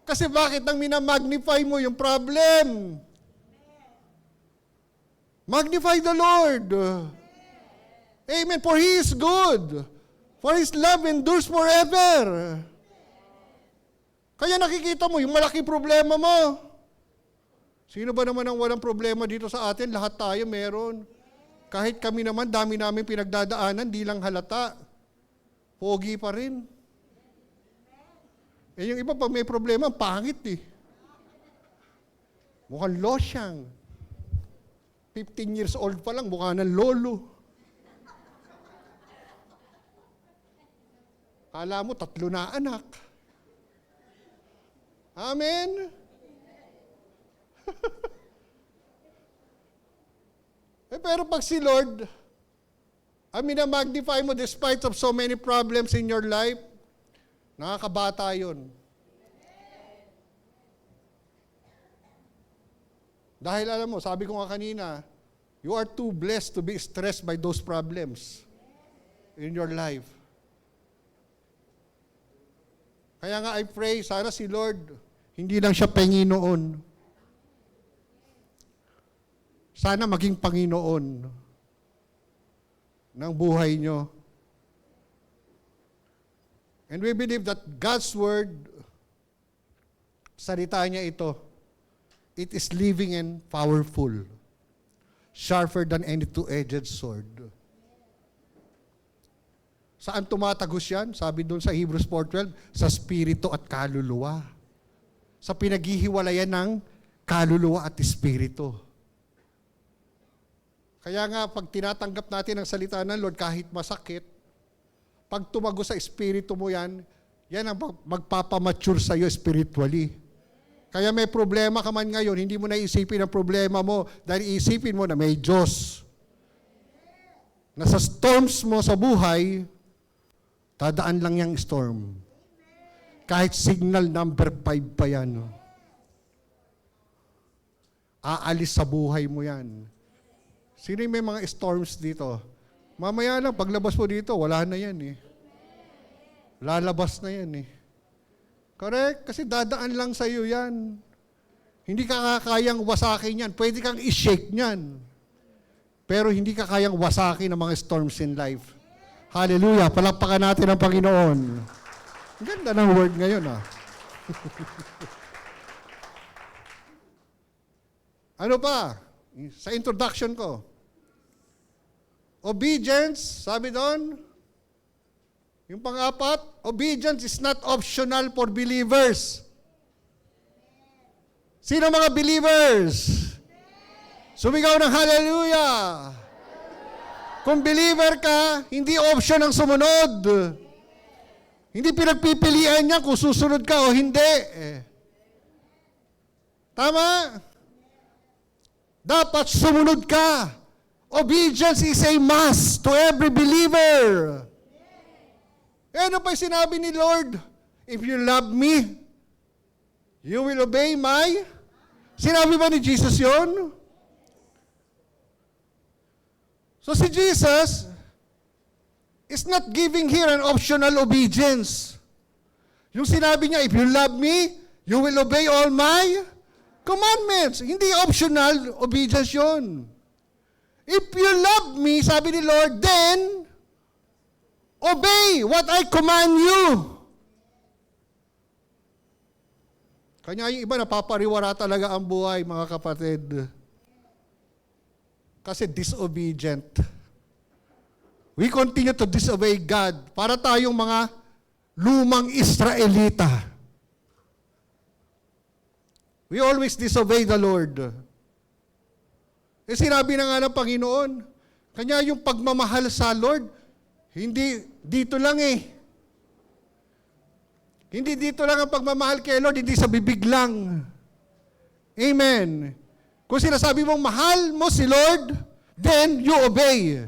Kasi bakit nang minamagnify mo yung problem? Magnify the Lord. Amen. For He is good. For His love endures forever. Kaya nakikita mo yung malaking problema mo. Sino ba naman ang walang problema dito sa atin? Lahat tayo meron. Kahit kami naman, dami namin pinagdadaanan, di lang halata. Pogi pa rin. Eh yung iba, pag may problema, pangit eh. Mukhang losyang. 15 years old pa lang, mukha ng lolo. Kala mo, 3 na anak. Amen? Pero pag si Lord, magnify mo despite of so many problems in your life, nakakabata yun. Dahil alam mo, sabi ko nga kanina, you are too blessed to be stressed by those problems in your life. Kaya nga I pray, sana si Lord, hindi lang siya Panginoon. Sana maging Panginoon ng buhay nyo. And we believe that God's Word, salita niya ito, it is living and powerful, sharper than any two-edged sword. Saan tumatagos yan? Sabi doon sa Hebrews 4:12, sa spirito at kaluluwa. Sa pinaghihiwalayan ng kaluluwa at espiritu. Kaya nga, pag tinatanggap natin ang salita ng Lord, kahit masakit, pag tumago sa espiritu mo yan ang magpapamature sa iyo spiritually. Kaya may problema ka man ngayon, hindi mo naisipin ang problema mo dahil isipin mo na may Diyos. Na sa storms mo sa buhay, dadaan lang yung storm. Kahit signal number 5 pa yan. Aalis sa buhay mo yan. Sino yung may mga storms dito? Mamaya lang, paglabas mo dito, wala na yan eh. Lalabas na yan eh. Correct? Kasi dadaan lang sa iyo yan. Hindi ka kayang wasakin yan. Pwede kang i-shake niyan. Pero hindi ka kayang wasakin ng mga storms in life. Hallelujah! Palakpakan natin ang Panginoon. Ang ganda ng word ngayon ah. Ano pa? Sa introduction ko. Obedience, sabi doon, yung pang-apat, obedience is not optional for believers. Sino mga believers? Sumigaw ng hallelujah! Kung believer ka, hindi option ang sumunod. Hindi pinagpipilian niya kung susunod ka o hindi. Tama? Dapat sumunod ka. Obedience is a must to every believer. Ano pa yung sinabi ni Lord? If you love me, you will obey my... Sinabi ba ni Jesus yon? So si Jesus is not giving here an optional obedience. Yung sinabi niya, if you love me, you will obey all my commandments. Hindi optional obedience yon. If you love me, sabi ni Lord, then obey what I command you. Kanya yung iba napapariwara talaga ang buhay, mga kapatid. Kasi disobedient. We continue to disobey God. Para tayong mga lumang Israelita. We always disobey the Lord. Sinabi na nga ng Panginoon, kanya yung pagmamahal sa Lord, hindi dito lang eh. Hindi dito lang ang pagmamahal kay Lord, hindi sa bibig lang. Amen. Kung sinasabi mong mahal mo si Lord, then you obey.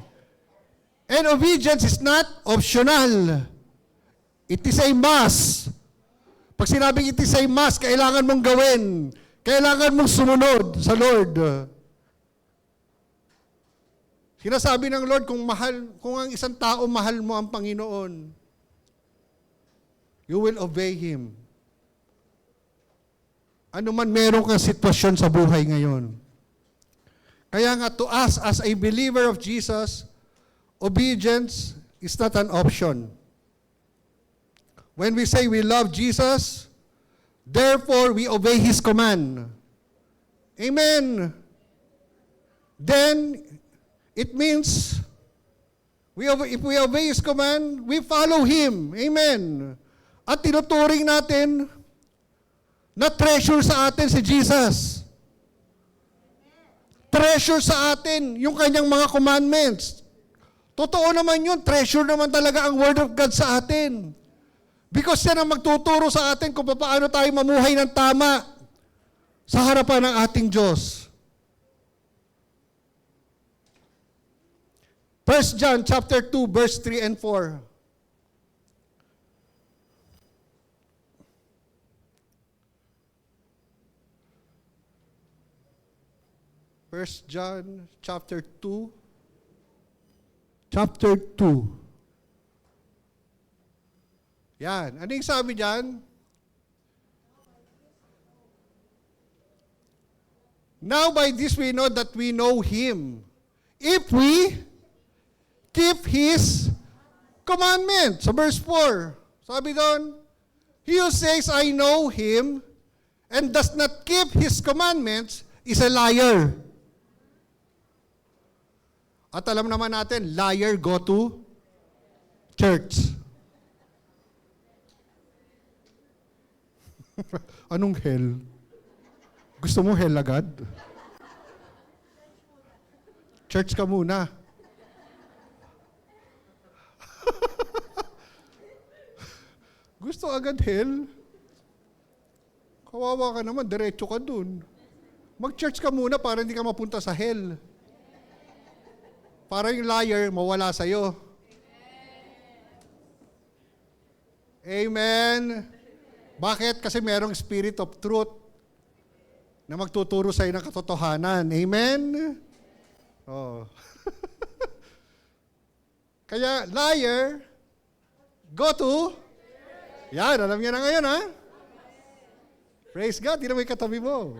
And obedience is not optional. It is a must. Pag sinabing it is a must, kailangan mong gawin. Kailangan mong sumunod sa Lord. Sinasabi ng Lord, kung ang isang tao mahal mo ang Panginoon, you will obey Him. Ano man meron kang sitwasyon sa buhay ngayon. Kaya nga to us as a believer of Jesus, obedience is not an option. When we say we love Jesus, therefore we obey His command. Amen. Then, it means, if we obey His command, we follow Him. Amen. At tinuturing natin na treasure sa atin si Jesus. Treasure sa atin yung kanyang mga commandments. Totoo naman yun, treasure naman talaga ang Word of God sa atin. Because yan ang magtuturo sa atin kung paano tayo mamuhay ng tama sa harapan ng ating Diyos. 1 John chapter 2, verse 3 and 4. 1 John chapter 2. Chapter 2. Yan. Ano yung sabi dyan? Now by this we know that we know Him, if we keep His commandments. Sa verse 4, sabi doon, he who says, I know Him, and does not keep His commandments, is a liar. At alam naman natin, liar go to church. Anong hell? Gusto mo hell agad? Church ka muna. Gusto agad hell? Kawawa ka naman, diretso ka dun. Mag-church ka muna para hindi ka mapunta sa hell. Para yung liar mawala sa'yo. Amen. Bakit? Kasi merong spirit of truth na magtuturo sa'yo ng katotohanan. Amen? Oh. Kaya, liar, go to, yan, alam niya na ngayon, ha? Praise God, di na may katabi mo.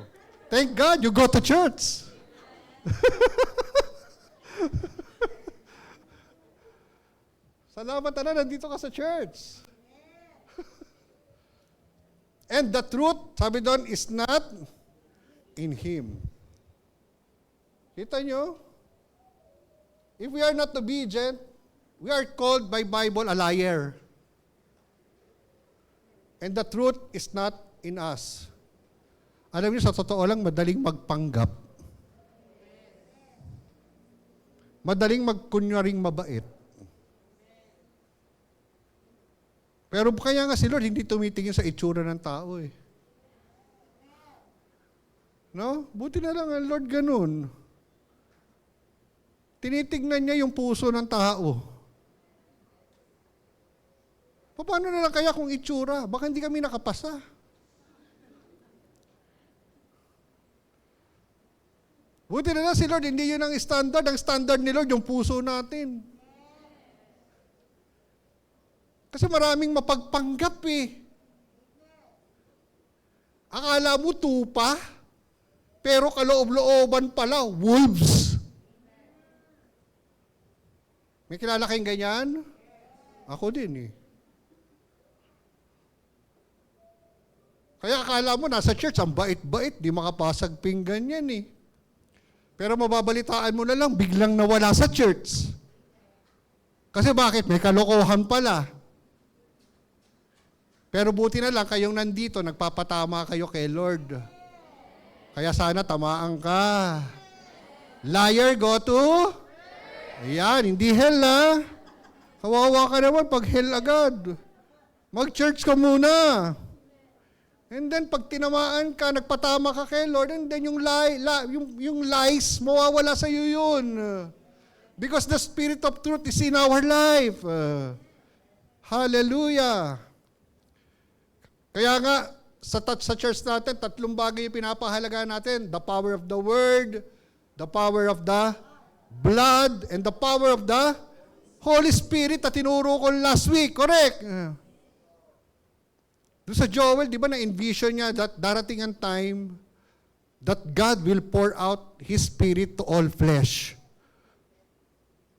Thank God, you go to church. Salamat na, nandito ka sa church. And the truth, sabi doon, is not in Him. Kita nyo? If we are not obedient, we are called by Bible a liar. And the truth is not in us. Alam niyo, sa totoo lang, madaling magpanggap. Madaling magkunwaring mabait. Pero kaya nga si Lord hindi tumitingin sa itsura ng tao eh. No? Buti na lang ang Lord ganun. Tinitignan niya yung puso ng tao. Paano na lang kaya kung itsura? Baka hindi kami nakapasa. Buti na lang si Lord, hindi yun ang standard. Ang standard ni Lord, yung puso natin. Kasi maraming mapagpanggap eh. Akala mo tupa, pero kaloob-looban pala, wolves. May kilala kayong ganyan? Ako din eh. Kaya akala mo nasa church, ang bait-bait, di makapasag pinggan yan eh. Pero mababalitaan mo na lang, biglang nawala sa church. Kasi bakit? May kalokohan pala. Pero buti na lang kayong nandito, nagpapatama kayo kay Lord. Kaya sana tamaan ka. Liar, go to? Ayan, hindi hell ha. Kawawa ka naman pag hell agad. Mag-church ka muna. And then pag tinamaan ka, nagpatama ka kay Lord, and then yung lies, mawawala sa iyo yun. Because the Spirit of truth is in our life. Hallelujah. Kaya nga, sa church natin, 3 bagay yung pinapahalaga natin. The power of the Word, the power of the blood, and the power of the Holy Spirit na tinuro ko last week. Correct? Doon sa Joel, di ba na-envision niya that darating ang time that God will pour out His Spirit to all flesh.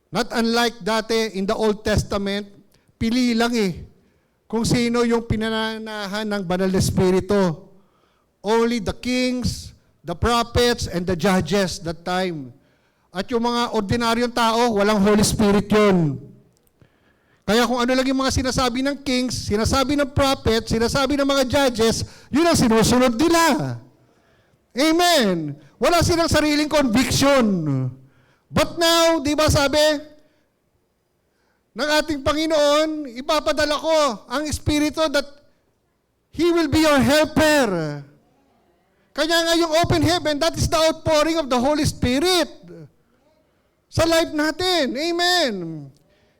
Not unlike dati in the Old Testament, pili lang kung sino yung pinananahan ng banal na Espiritu. Only the kings, the prophets, and the judges that time. At yung mga ordinaryong tao, walang Holy Spirit yun. Kaya kung ano lang yung mga sinasabi ng kings, sinasabi ng prophets, sinasabi ng mga judges, yun ang sinusunod nila. Amen. Wala silang sariling conviction. But now, di ba sabi, ng ating Panginoon, ipapadala ko ang Espiritu that He will be your helper. Kanya nga yung open heaven, that is the outpouring of the Holy Spirit sa life natin. Amen.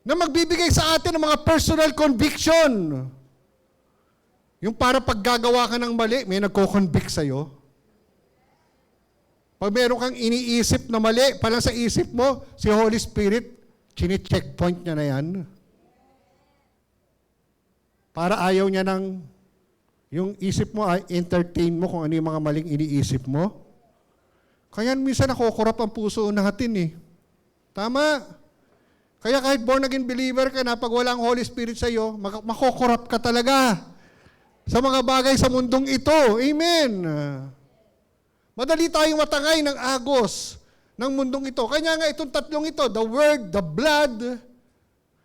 Na magbibigay sa atin ng mga personal conviction. Yung para pag gagawa ka ng mali, may nagko-convict sa'yo. Pag meron kang iniisip na mali, palang sa isip mo, si Holy Spirit, chini-checkpoint niya na yan. Para ayaw niya ng, yung isip mo ay entertain mo kung ano yung mga maling iniisip mo. Kaya minsan nakokorap ang puso natin Tama. Kaya kahit born again believer ka na, pag walang Holy Spirit sa iyo, makokorap ka talaga sa mga bagay sa mundong ito. Amen. Madali tayong matangay ng agos ng mundong ito. Kanya nga itong 3 ito, the Word, the blood,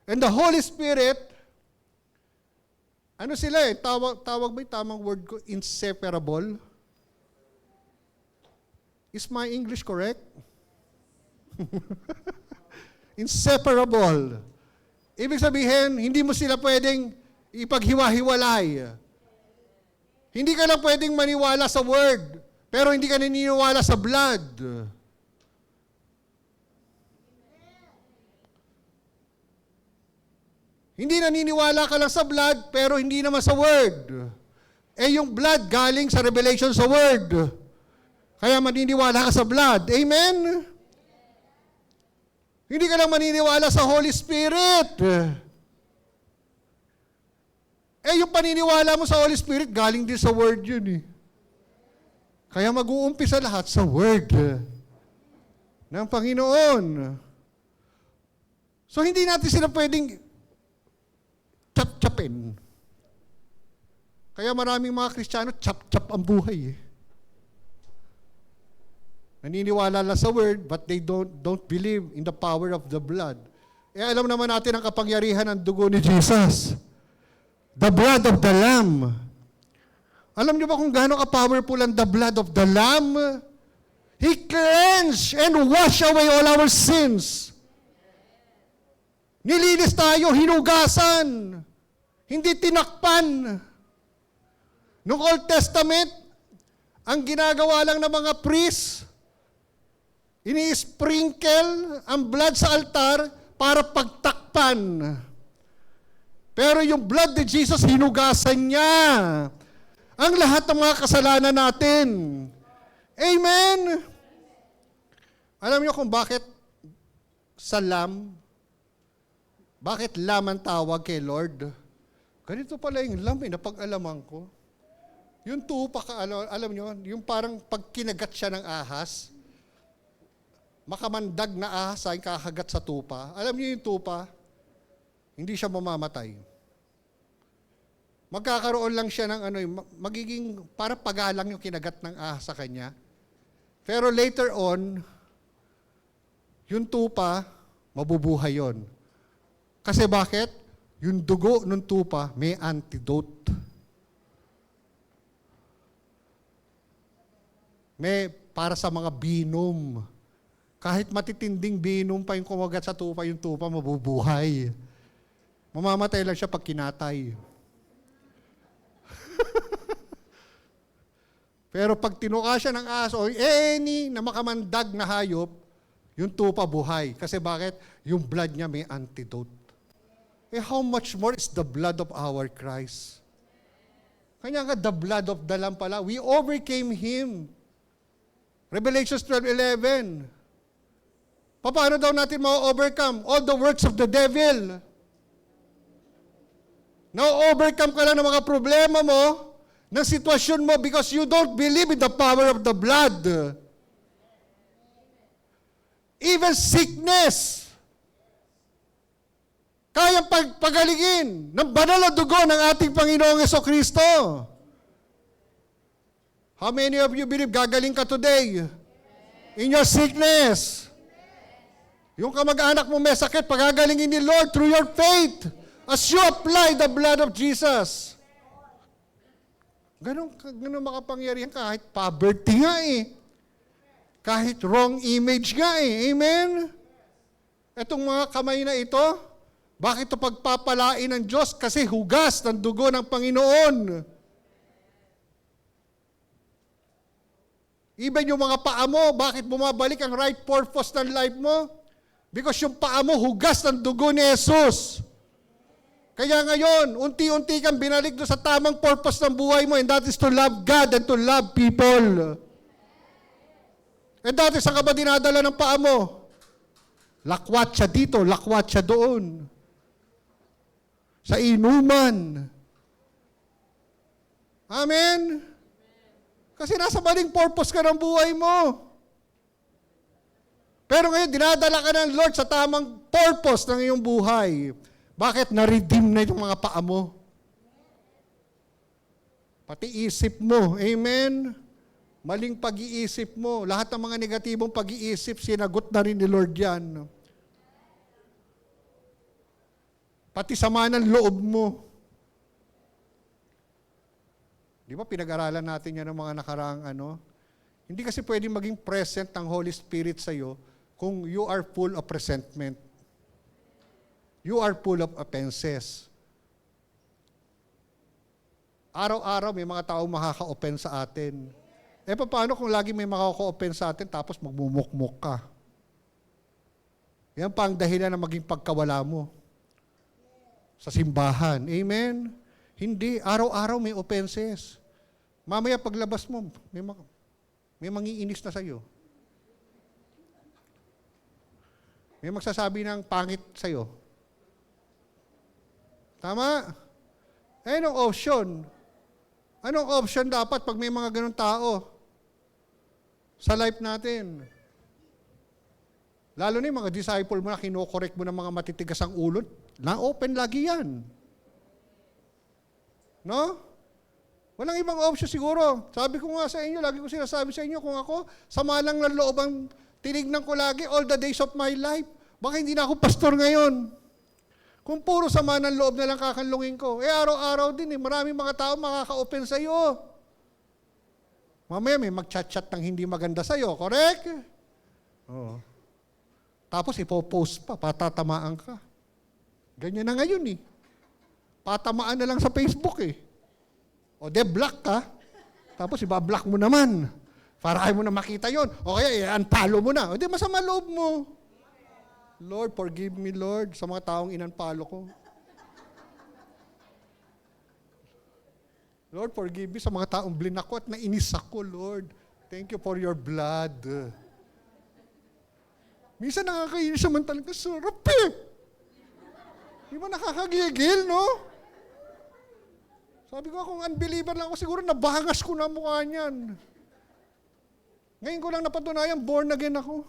and the Holy Spirit, ano sila tawag ba yung tamang word ko? Inseparable? Is my English correct? Inseparable. Ibig sabihin, hindi mo sila pwedeng ipaghiwa-hiwalay. Hindi ka lang pwedeng maniwala sa Word, pero hindi ka naniniwala sa blood. Hindi naniniwala ka lang sa blood, pero hindi naman sa Word. Yung blood galing sa revelation sa Word. Kaya maniniwala ka sa blood. Amen? Hindi ka lang maniniwala sa Holy Spirit. Yung paniniwala mo sa Holy Spirit, galing din sa Word yun Kaya mag-uumpisa lahat sa Word ng Panginoon. So hindi natin sila pwedeng chap-chapin. Kaya maraming mga Kristiyano, chap-chap ang buhay Naniniwala lang sa Word, but they don't believe in the power of the blood. Alam naman natin ang kapangyarihan ng dugo ni Jesus. The blood of the Lamb. Alam niyo ba kung gaano ka-powerful ang the blood of the Lamb? He cleansed and washed away all our sins. Nilinis tayo, hinugasan. Hindi tinakpan. Noong Old Testament, ang ginagawa lang ng mga priest, ini-sprinkle ang blood sa altar para pagtakpan. Pero yung blood ni Jesus, hinugasan niya ang lahat ng mga kasalanan natin. Amen? Alam niyo kung bakit sa lamb, bakit lamb ang tawag kay Lord? Ganito pala yung lamb napag-alaman ko. Yung tupa ka, alam niyo, yung parang pag kinagat siya ng ahas, makamandag na ahas ay kakagat sa tupa. Alam niyo yung tupa, hindi siya mamamatay. Magkakaroon lang siya ng magiging parang pagalang yung kinagat ng ahas sa kanya. Pero later on, yung tupa, mabubuhay yon. Kasi bakit? Yung dugo ng tupa may antidote. May para sa mga binom. Kahit matitinding binom pa yung kumagat sa tupa, yung tupa mabubuhay. Mamamatay lang siya pag kinatay. Pero pag tinuka siya ng aso, any na makamandag na hayop, yung tupa buhay. Kasi bakit? Yung blood niya may antidote. How much more is the blood of our Christ? Kanya nga, the blood of the Lamb pala. We overcame Him. Revelation 12:11. Paano daw natin ma-overcome? All the works of the devil. Na-overcome ka lang ng mga problema mo, ng sitwasyon mo, because you don't believe in the power of the blood. Even sickness, kayang pagpagalingin ng banal na dugo ng ating Panginoong Jesucristo. How many of you believe gagaling ka today? In your sickness. Yung kamag-anak mo may sakit, pagagalingin ni Lord through your faith as you apply the blood of Jesus. Ganun makapangyarihan kahit poverty nga eh. Kahit wrong image nga eh. Amen? Etong mga kamay na ito, bakit ito pagpapalain ng Diyos? Kasi hugas ng dugo ng Panginoon. Even yung mga paa mo, bakit bumabalik ang right purpose ng life mo? Because yung paa mo, hugas ng dugo ni Jesus. Kaya ngayon, unti-unti kang binalik doon sa tamang purpose ng buhay mo, and that is to love God and to love people. And dati, saan ka ba dinadala ng paa mo? Lakwat siya dito, lakwat siya doon. Sa inuman. Amen? Kasi nasa maling purpose ka ng buhay mo. Pero ngayon, dinadala ka ng Lord sa tamang purpose ng iyong buhay. Bakit? Na-redeem na yung mga paa mo. Pati isip mo. Amen? Maling pag-iisip mo. Lahat ng mga negatibong pag-iisip, sinagot na rin ni Lord yan. Pati sama ng loob mo. Di ba pinag-aralan natin yan ng mga nakaraang ano? Hindi kasi pwedeng maging present ng Holy Spirit sa iyo kung you are full of resentment. You are full of offenses. Araw-araw may mga tao makaka-offend sa atin. Paano kung lagi may makaka-offend sa atin tapos magmumukmuk ka? Yan pa ang dahilan na maging pagkawala mo sa simbahan. Amen? Hindi. Araw-araw may offenses. Mamaya paglabas mo, may mangiinis na sa'yo. May magsasabi ng pangit sa'yo. Tama? Anong option? Anong option dapat pag may mga ganun tao sa life natin? Lalo na yung mga disciple mo na kinokorek mo ng mga matitigas ang ulo, na-open lagi yan. No? Walang ibang option siguro. Sabi ko nga sa inyo, lagi ko sinasabi sa inyo, kung ako, sama lang ng loob ang tinignan ko lagi all the days of my life, baka hindi na ako pastor ngayon. Kung puro sama ng loob na lang kakanlungin ko, araw-araw din maraming mga tao makaka-open sa iyo. Mamaya may mag-chat-chat ng hindi maganda sa iyo, correct? Oo. Tapos ipopost pa, patatamaan ka. Ganyan na ngayon eh. Patamaan na lang sa Facebook eh. O block ka, tapos ibablock mo naman. Para ayaw mo na makita yon. O kaya i-unfollow mo na. O masama loob mo. Lord, forgive me, Lord, sa mga taong in-unfollow ko. Lord, forgive me sa mga taong blinakot na inis ako, Lord. Thank you for your blood. Minsan nakakainis naman talaga, sarap eh. Di ba nakakagigil, no? Sabi ko, kung unbeliever lang ako, siguro nabangas ko na mukha niyan. Ngayon ko lang napatunayan, born again ako.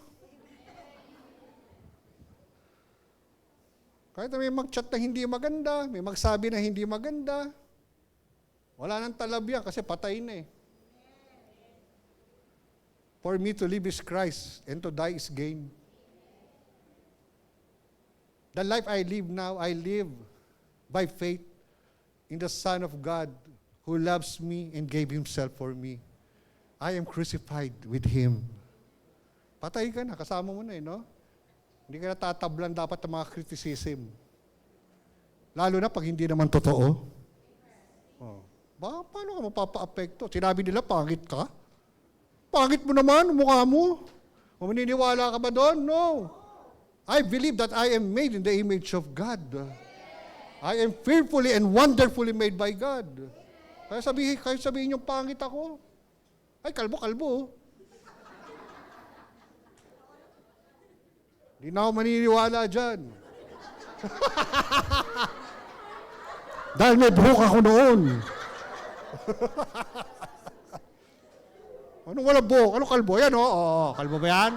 Kahit may mag-chat na hindi maganda, may magsabi na hindi maganda, wala nang talab yan kasi patay na eh. For me to live is Christ and to die is gain. The life I live now, I live by faith in the Son of God who loves me and gave Himself for me. I am crucified with Him. Patay ka na, kasama mo na no? Hindi ka natatablan dapat ng mga criticism. Lalo na pag hindi naman totoo. Oh. Paano ka mapapa-apekto? Sinabi nila, pangit ka? Pangit mo naman, mukha mo. O maniniwala ka ba doon? No. I believe that I am made in the image of God. I am fearfully and wonderfully made by God. Kaya sabihin yung pangit ako. Ay, kalbo-kalbo. Hindi na ako maniniwala dyan. Dahil may buhok ako noon. Ano wala buhok? Ano kalbo? Yan o. Oo, kalbo ba yan?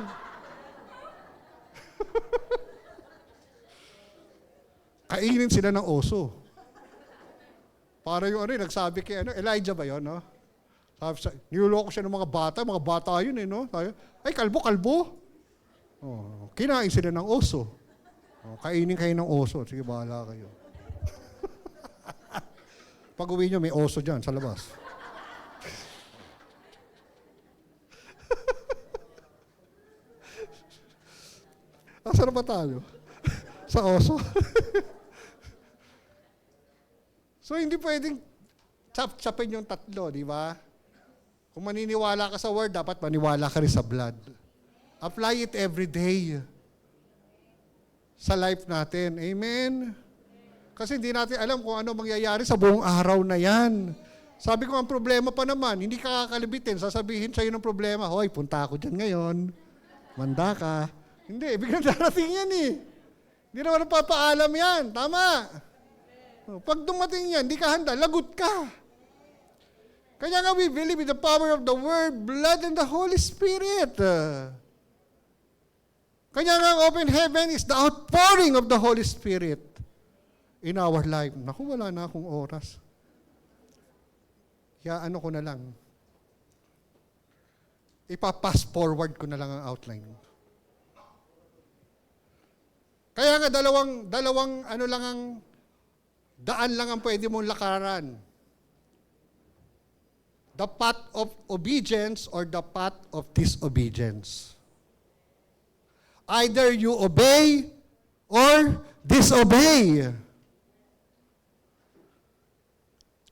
Kainin sila ng oso. Para yung nagsabi kay Elijah ba yun, no? Niloloko siya ng mga bata yun no? Ay, kalbo. Oh, kinain sila ng oso. Oh, kainin kayo ng oso. Sige, bahala kayo. Pag uwi nyo, may oso dyan sa labas. Saan ba tayo? Sa oso? So, hindi pwedeng chap-chapin yung tatlo, di ba? Kung maniniwala ka sa word, dapat maniwala ka rin sa blood. Apply it every day sa life natin. Amen? Kasi hindi natin alam kung ano mangyayari sa buong araw na yan. Sabi ko, ang problema pa naman, hindi ka kakalibitin, sasabihin sa'yo ng problema, hoy, punta ako dyan ngayon. Manda ka. Hindi, biglang darating yan eh. Hindi naman napapaalam yan. Tama. Pag dumating yan, hindi ka handa, lagot ka. Kaya nga we believe in the power of the Word, blood, and the Holy Spirit. Kaya nga ang open heaven is the outpouring of the Holy Spirit in our life. Naku, wala na akong oras. Kaya ano ko na lang, ipapass forward ko na lang ang outline. Kaya nga dalawang ano lang ang daan lang ang pwede mong lakaran. The path of obedience or the path of disobedience. Either you obey or disobey.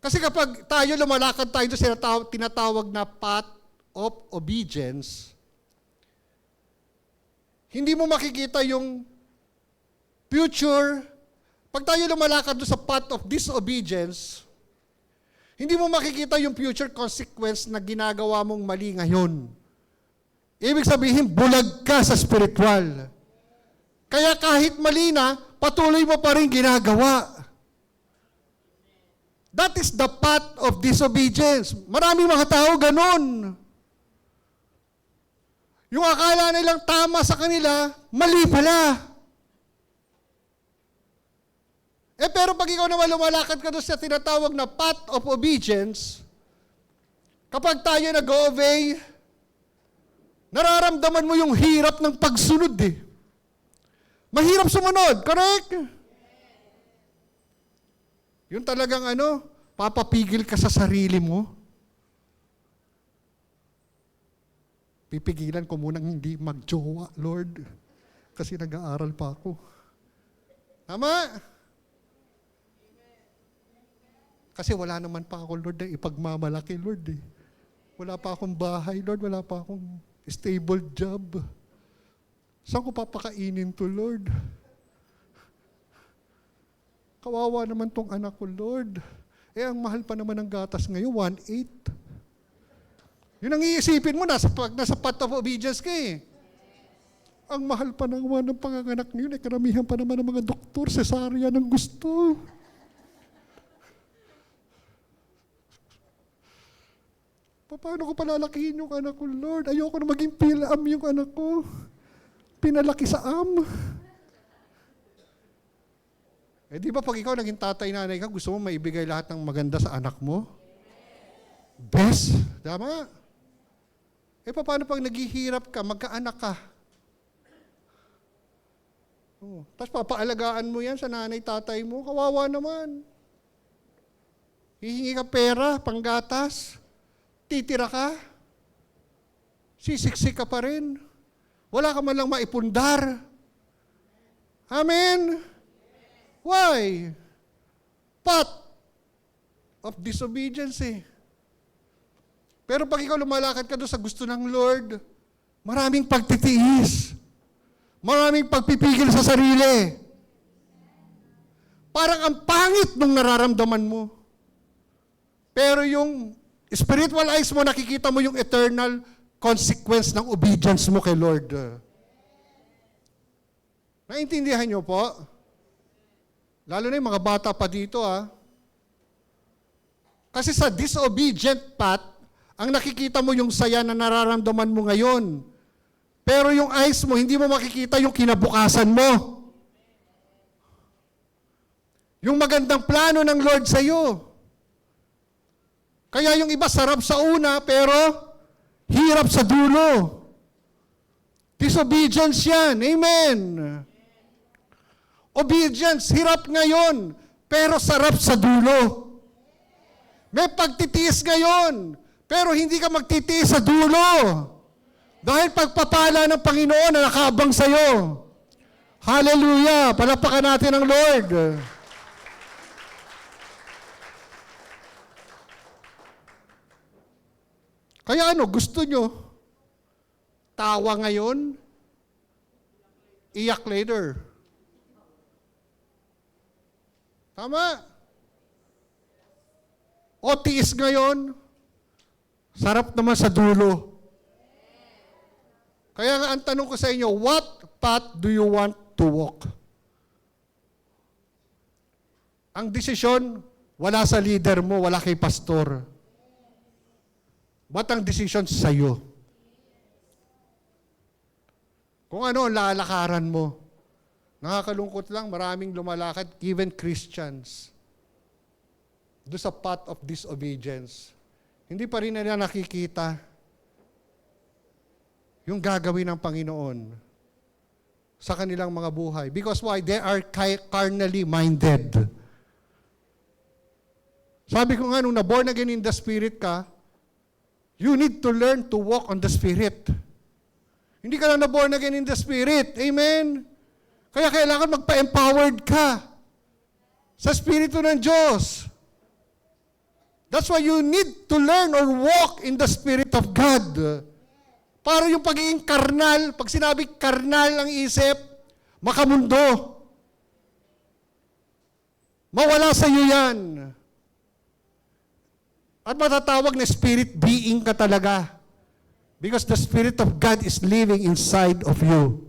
Kasi kapag tayo lumalakad tayo sa tinatawag na path of obedience, hindi mo makikita yung future. Pag tayo lumalakad doon sa path of disobedience, hindi mo makikita yung future consequence na ginagawa mong mali ngayon. Ibig sabihin, bulag ka sa spiritual. Kaya kahit mali na, patuloy mo pa rin ginagawa. That is the path of disobedience. Maraming mga tao ganun. Yung akala nilang tama sa kanila, mali pala. Pero pag ikaw naman lumalakad ka doon sa tinatawag na path of obedience, kapag tayo nag-obey, nararamdaman mo yung hirap ng pagsunod eh. Mahirap sumunod, correct? Yung talagang papapigil ka sa sarili mo. Pipigilan ko munang hindi magjowa, Lord. Kasi nag-aaral pa ako. Tama? Kasi wala naman pa ako, Lord, na ipagmamalaki, Lord. Eh. Wala pa akong bahay, Lord. Wala pa akong stable job. Saan ko papakainin to, Lord? Kawawa naman tong anak ko, Lord. Ang mahal pa naman ng gatas ngayon, 1/8. Yun ang iisipin mo, nasa path of obedience ka eh. Ang mahal pa naman ng panganganak ngayon, karamihan pa naman ng mga doktor, cesarean ang gusto. Paano ko palalakihin yung anak ko, Lord? Ayoko na maging pilam yung anak ko. Pinalaki sa di ba pag ikaw naging tatay-nanay ka, gusto mo maibigay lahat ng maganda sa anak mo? Best. Tama? Paano pag naghihirap ka, magkaanak ka? Tapos papaalagaan mo yan sa nanay, tatay mo. Kawawa naman. Hihingi ka pera, panggatas. Titira ka. Sisiksik ka pa rin. Wala ka man lang maipundar. Amen? Why? Path of disobedience eh. Pero pag ikaw lumalakad ka doon sa gusto ng Lord, maraming pagtitiis. Maraming pagpipigil sa sarili. Parang ang pangit nung nararamdaman mo. Pero yung spiritual eyes mo, nakikita mo yung eternal consequence ng obedience mo kay Lord. Naintindihan niyo po? Lalo na yung mga bata pa dito Kasi sa disobedient path, ang nakikita mo yung saya na nararamdaman mo ngayon. Pero yung eyes mo, hindi mo makikita yung kinabukasan mo. Yung magandang plano ng Lord sa iyo. Kaya yung iba sarap sa una, pero hirap sa dulo. Disobedience yan. Amen. Obedience, hirap ngayon, pero sarap sa dulo. May pagtitiis ngayon, pero hindi ka magtitiis sa dulo. Dahil pagpapala ng Panginoon na nakaabang sa iyo. Hallelujah! Palapakan natin ang Lord. Kaya gusto nyo? Tawa ngayon, iyak later. Tama? O tiis ngayon, sarap naman sa dulo. Kaya nga ang tanong ko sa inyo, what path do you want to walk? Ang desisyon, wala sa leader mo, wala kay pastor. What ang desisyon sa iyo? Kung ano ang lalakaran mo. Nakakalungkot lang, maraming lumalakad, even Christians, doon sa path of disobedience. Hindi pa rin nila nakikita yung gagawin ng Panginoon sa kanilang mga buhay. Because why? They are carnally minded. Sabi ko nga, nung na-born again in the Spirit ka, you need to learn to walk on the Spirit. Hindi ka lang na-born again in the Spirit. Amen? Kaya kailangan magpa-empowered ka sa Espiritu ng Diyos. That's why you need to learn or walk in the Spirit of God. Para yung pagiging karnal, pag sinabi karnal ang isip, makamundo. Mawala sa iyo yan. At matatawag na spirit being ka talaga. Because the Spirit of God is living inside of you.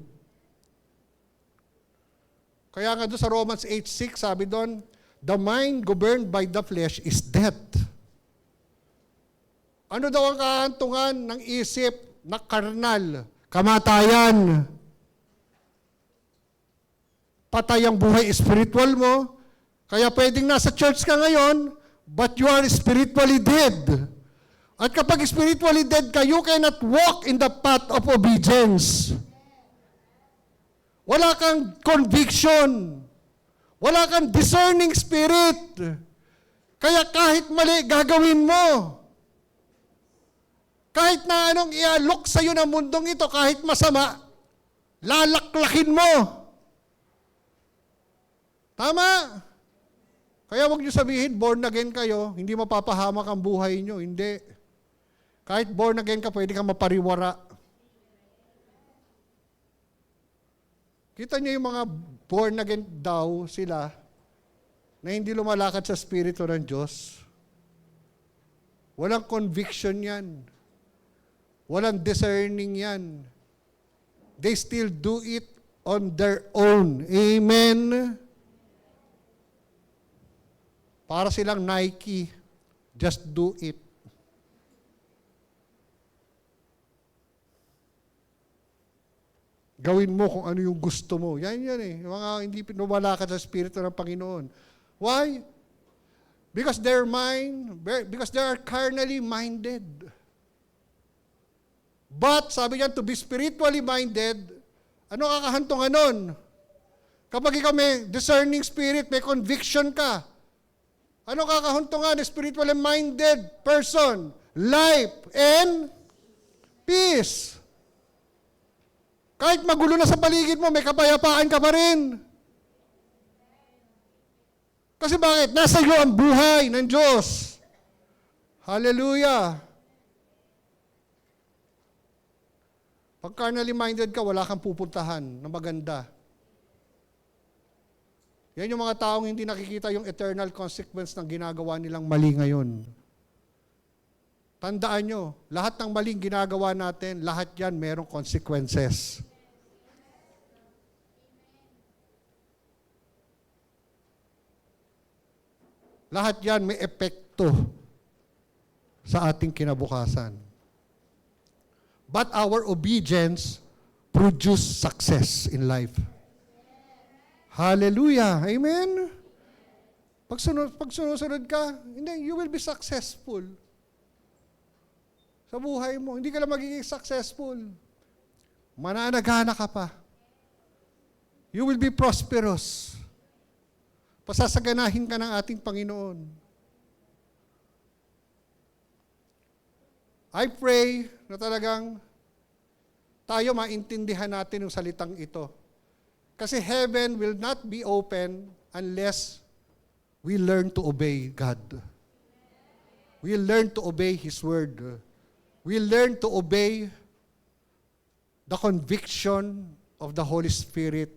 Kaya nga doon sa Romans 8:6, sabi doon, the mind governed by the flesh is death. Ano daw ang kahantungan ng isip na karnal? Kamatayan. Patay ang buhay spiritual mo. Kaya pwedeng nasa church ka ngayon, but you are spiritually dead. At kapag spiritually dead ka, you cannot walk in the path of obedience. Wala kang conviction. Wala kang discerning spirit. Kaya kahit mali, gagawin mo. Kahit na anong ialok sa'yo ng mundong ito, kahit masama, lalaklakin mo. Tama? Kaya huwag niyo sabihin, born again kayo, hindi mapapahamak ang buhay niyo. Hindi. Kahit born again ka, pwede kang mapariwara. Kita niyo yung mga born again daw sila na hindi lumalakad sa Espiritu ng Diyos. Walang conviction yan. Walang discerning yan. They still do it on their own. Amen? Para silang Nike. Just do it. Gawin mo kung ano yung gusto mo. Yan eh. Yung mga hindi lumalakad sa Espiritu ng Panginoon. Why? Because they are carnally minded. But, sabi niyan, to be spiritually minded, ano kakahantungan nun? Kapag ikaw may discerning spirit, may conviction ka, ano kakahuntungan? Spiritually minded person, life and peace. Kahit magulo na sa paligid mo, may kapayapaan ka pa rin. Kasi bakit? Nasa iyo ang buhay ng Diyos. Hallelujah. Pag carnally minded ka, wala kang pupuntahan na maganda. Yan yung mga taong hindi nakikita yung eternal consequence ng ginagawa nilang mali ngayon. Tandaan nyo, lahat ng maling ginagawa natin, lahat yan merong consequences. Lahat yan may epekto sa ating kinabukasan. But our obedience produces success in life. Hallelujah. Amen. Pag sunusunod ka, hindi, you will be successful. Sa buhay mo, hindi ka lang magiging successful. Mananagana ka pa. You will be prosperous. Pasasaganahin ka ng ating Panginoon. I pray na talagang tayo maintindihan natin yung salitang ito. Kasi heaven will not be open unless we learn to obey God. We learn to obey His Word. We learn to obey the conviction of the Holy Spirit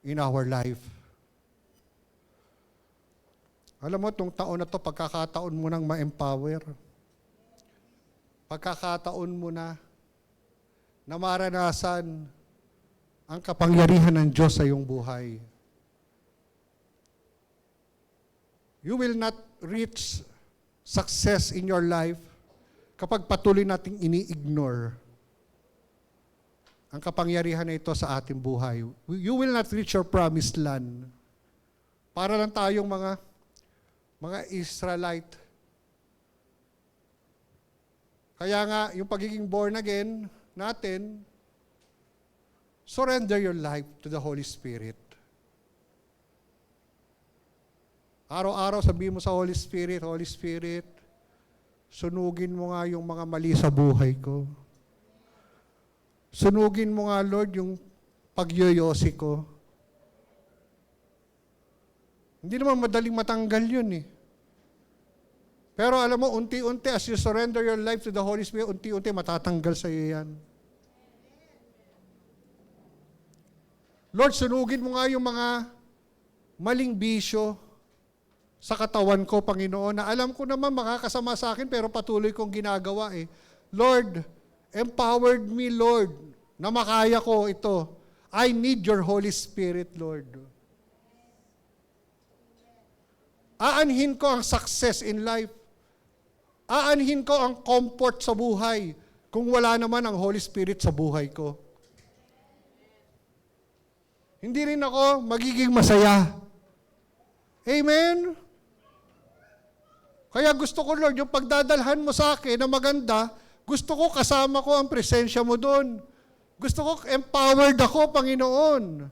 in our life. Alam mo, itong taon na to, pagkakataon mo nang ma-empower. Pagkakataon mo na maranasan ang kapangyarihan ng Diyos sa iyong buhay. You will not reach success in your life kapag patuloy nating ini-ignore ang kapangyarihan na ito sa ating buhay. You will not reach your promised land. Para lang tayong mga Israelite. Kaya nga, yung pagiging born again natin, surrender your life to the Holy Spirit. Araw-araw sabihin mo sa Holy Spirit, sunugin mo nga yung mga mali sa buhay ko. Sunugin mo nga, Lord, yung pagyoyosi ko. Hindi naman madaling matanggal yun eh. Pero alam mo, unti-unti, as you surrender your life to the Holy Spirit, unti-unti matatanggal sa iyo yan. Lord, sunugin mo nga yung mga maling bisyo sa katawan ko, Panginoon, na alam ko naman makakasama sa akin, pero patuloy kong ginagawa eh. Lord, empowered me, Lord, na makaya ko ito. I need your Holy Spirit, Lord. Aanhin ko ang success in life. Aanhin ko ang comfort sa buhay kung wala naman ang Holy Spirit sa buhay ko. Hindi rin ako magiging masaya. Amen? Kaya gusto ko, Lord, yung pagdadalhan mo sa akin na maganda, gusto ko kasama ko ang presensya mo doon. Gusto ko empowered ako, Panginoon.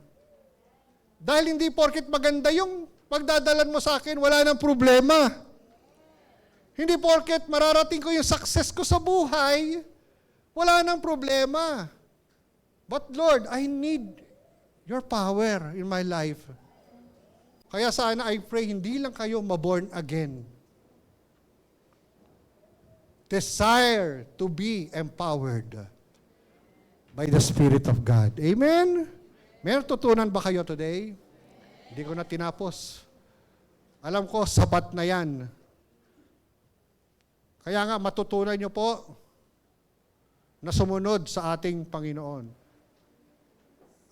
Dahil hindi porket maganda yung pagdadalan mo sa akin, wala nang problema. Hindi porket mararating ko yung success ko sa buhay, wala nang problema. But Lord, I need your power in my life. Kaya sana I pray, hindi lang kayo maborn again. Desire to be empowered by the Spirit of God. Amen? Meron tutunan ba kayo today? Hindi ko na tinapos. Alam ko, sapat na yan. Kaya nga, matutunan nyo po na sumunod sa ating Panginoon.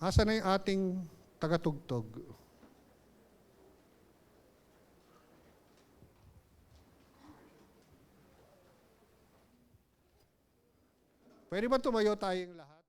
Asa na yung ating tagatugtog? Pwede ba tumayo tayong lahat?